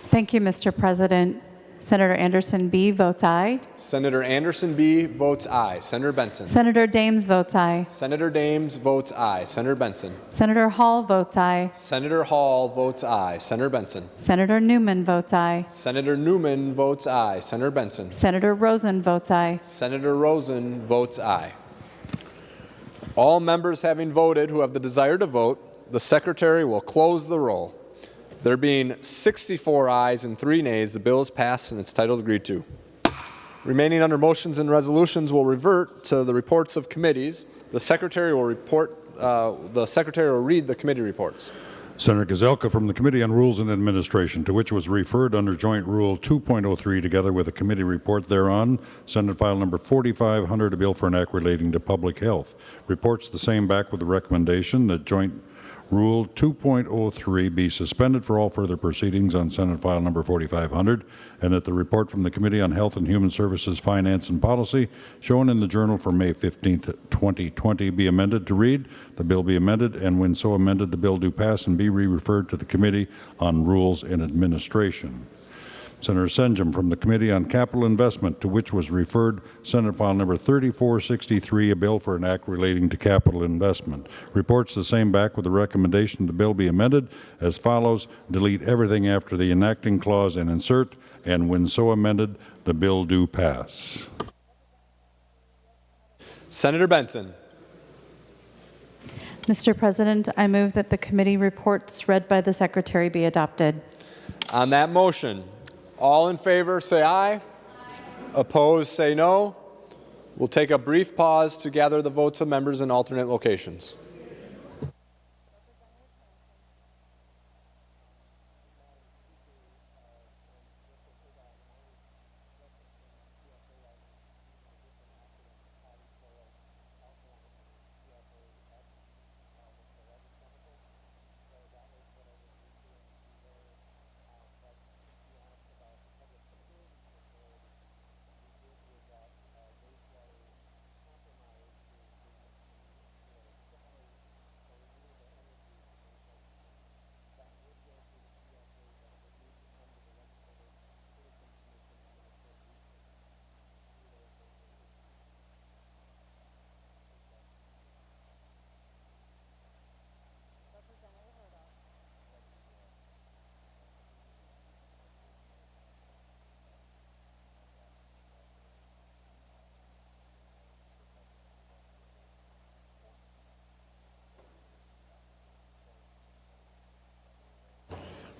Thank you, Mr. President. Senator Anderson B. votes aye.
Senator Anderson B. votes aye. Senator Benson.
Senator Dames votes aye.
Senator Dames votes aye. Senator Benson.
Senator Hall votes aye.
Senator Hall votes aye. Senator Benson.
Senator Newman votes aye.
Senator Newman votes aye. Senator Benson.
Senator Rosen votes aye.
Senator Rosen votes aye. All members having voted who have the desire to vote, the Secretary will close the roll. There being 64 ayes and 3 nays, the bill is passed and its title agreed to. Remaining under motions and resolutions will revert to the reports of committees. The Secretary will read the committee reports.
Senator Gazelka from the Committee on Rules and Administration, to which was referred under Joint Rule 2.03, together with a committee report thereon, Senate File Number 4500, a bill for an act relating to public health. Reports the same back with the recommendation that Joint Rule 2.03 be suspended for all further proceedings on Senate File Number 4500, and that the report from the Committee on Health and Human Services, Finance and Policy, shown in the Journal for May 15, 2020, be amended to read, the bill be amended, and when so amended, the bill do pass and be re-referred to the Committee on Rules and Administration. Senator Senjum from the Committee on Capital Investment, to which was referred Senate File Number 3463, a bill for an act relating to capital investment. Reports the same back with the recommendation the bill be amended as follows: delete everything after the enacting clause and insert, and when so amended, the bill do pass.
Senator Benson.
Mr. President, I move that the committee reports read by the Secretary be adopted.
On that motion, all in favor say aye. Opposed say no. We'll take a brief pause to gather the votes of members in alternate locations.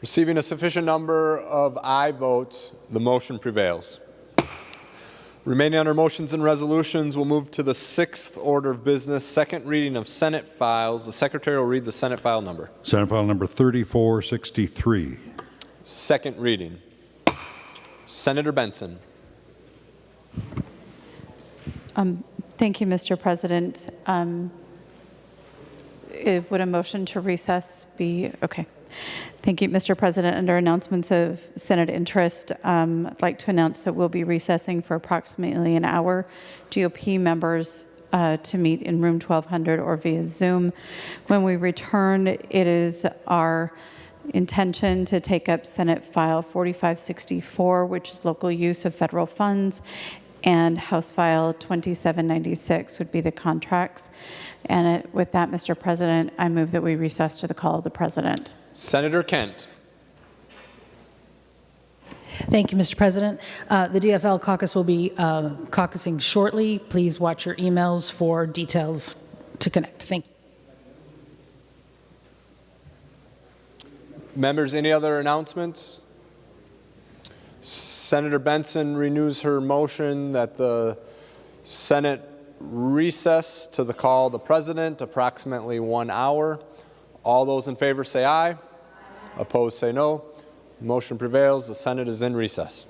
Receiving a sufficient number of aye votes, the motion prevails. Remaining under motions and resolutions, we'll move to the 6th order of business, second reading of Senate files. The Secretary will read the Senate file number.
Senate File Number 3463.
Second reading. Senator Benson.
Thank you, Mr. President. Would a motion to recess be okay? Thank you, Mr. President. Under announcements of Senate interest, I'd like to announce that we'll be recessing for approximately an hour. GOP members to meet in room 1200 or via Zoom. When we return, it is our intention to take up Senate File 4564, which is local use of federal funds, and House File 2796 would be the contracts. And with that, Mr. President, I move that we recess to the call of the President.
Senator Kent.
Thank you, Mr. President. The DFL caucus will be caucusing shortly. Please watch your emails for details to connect. Thank you.
Members, any other announcements? Senator Benson renews her motion that the Senate recess to the call of the President, approximately 1 hour. All those in favor say aye. Opposed say no. Motion prevails. The Senate is in recess.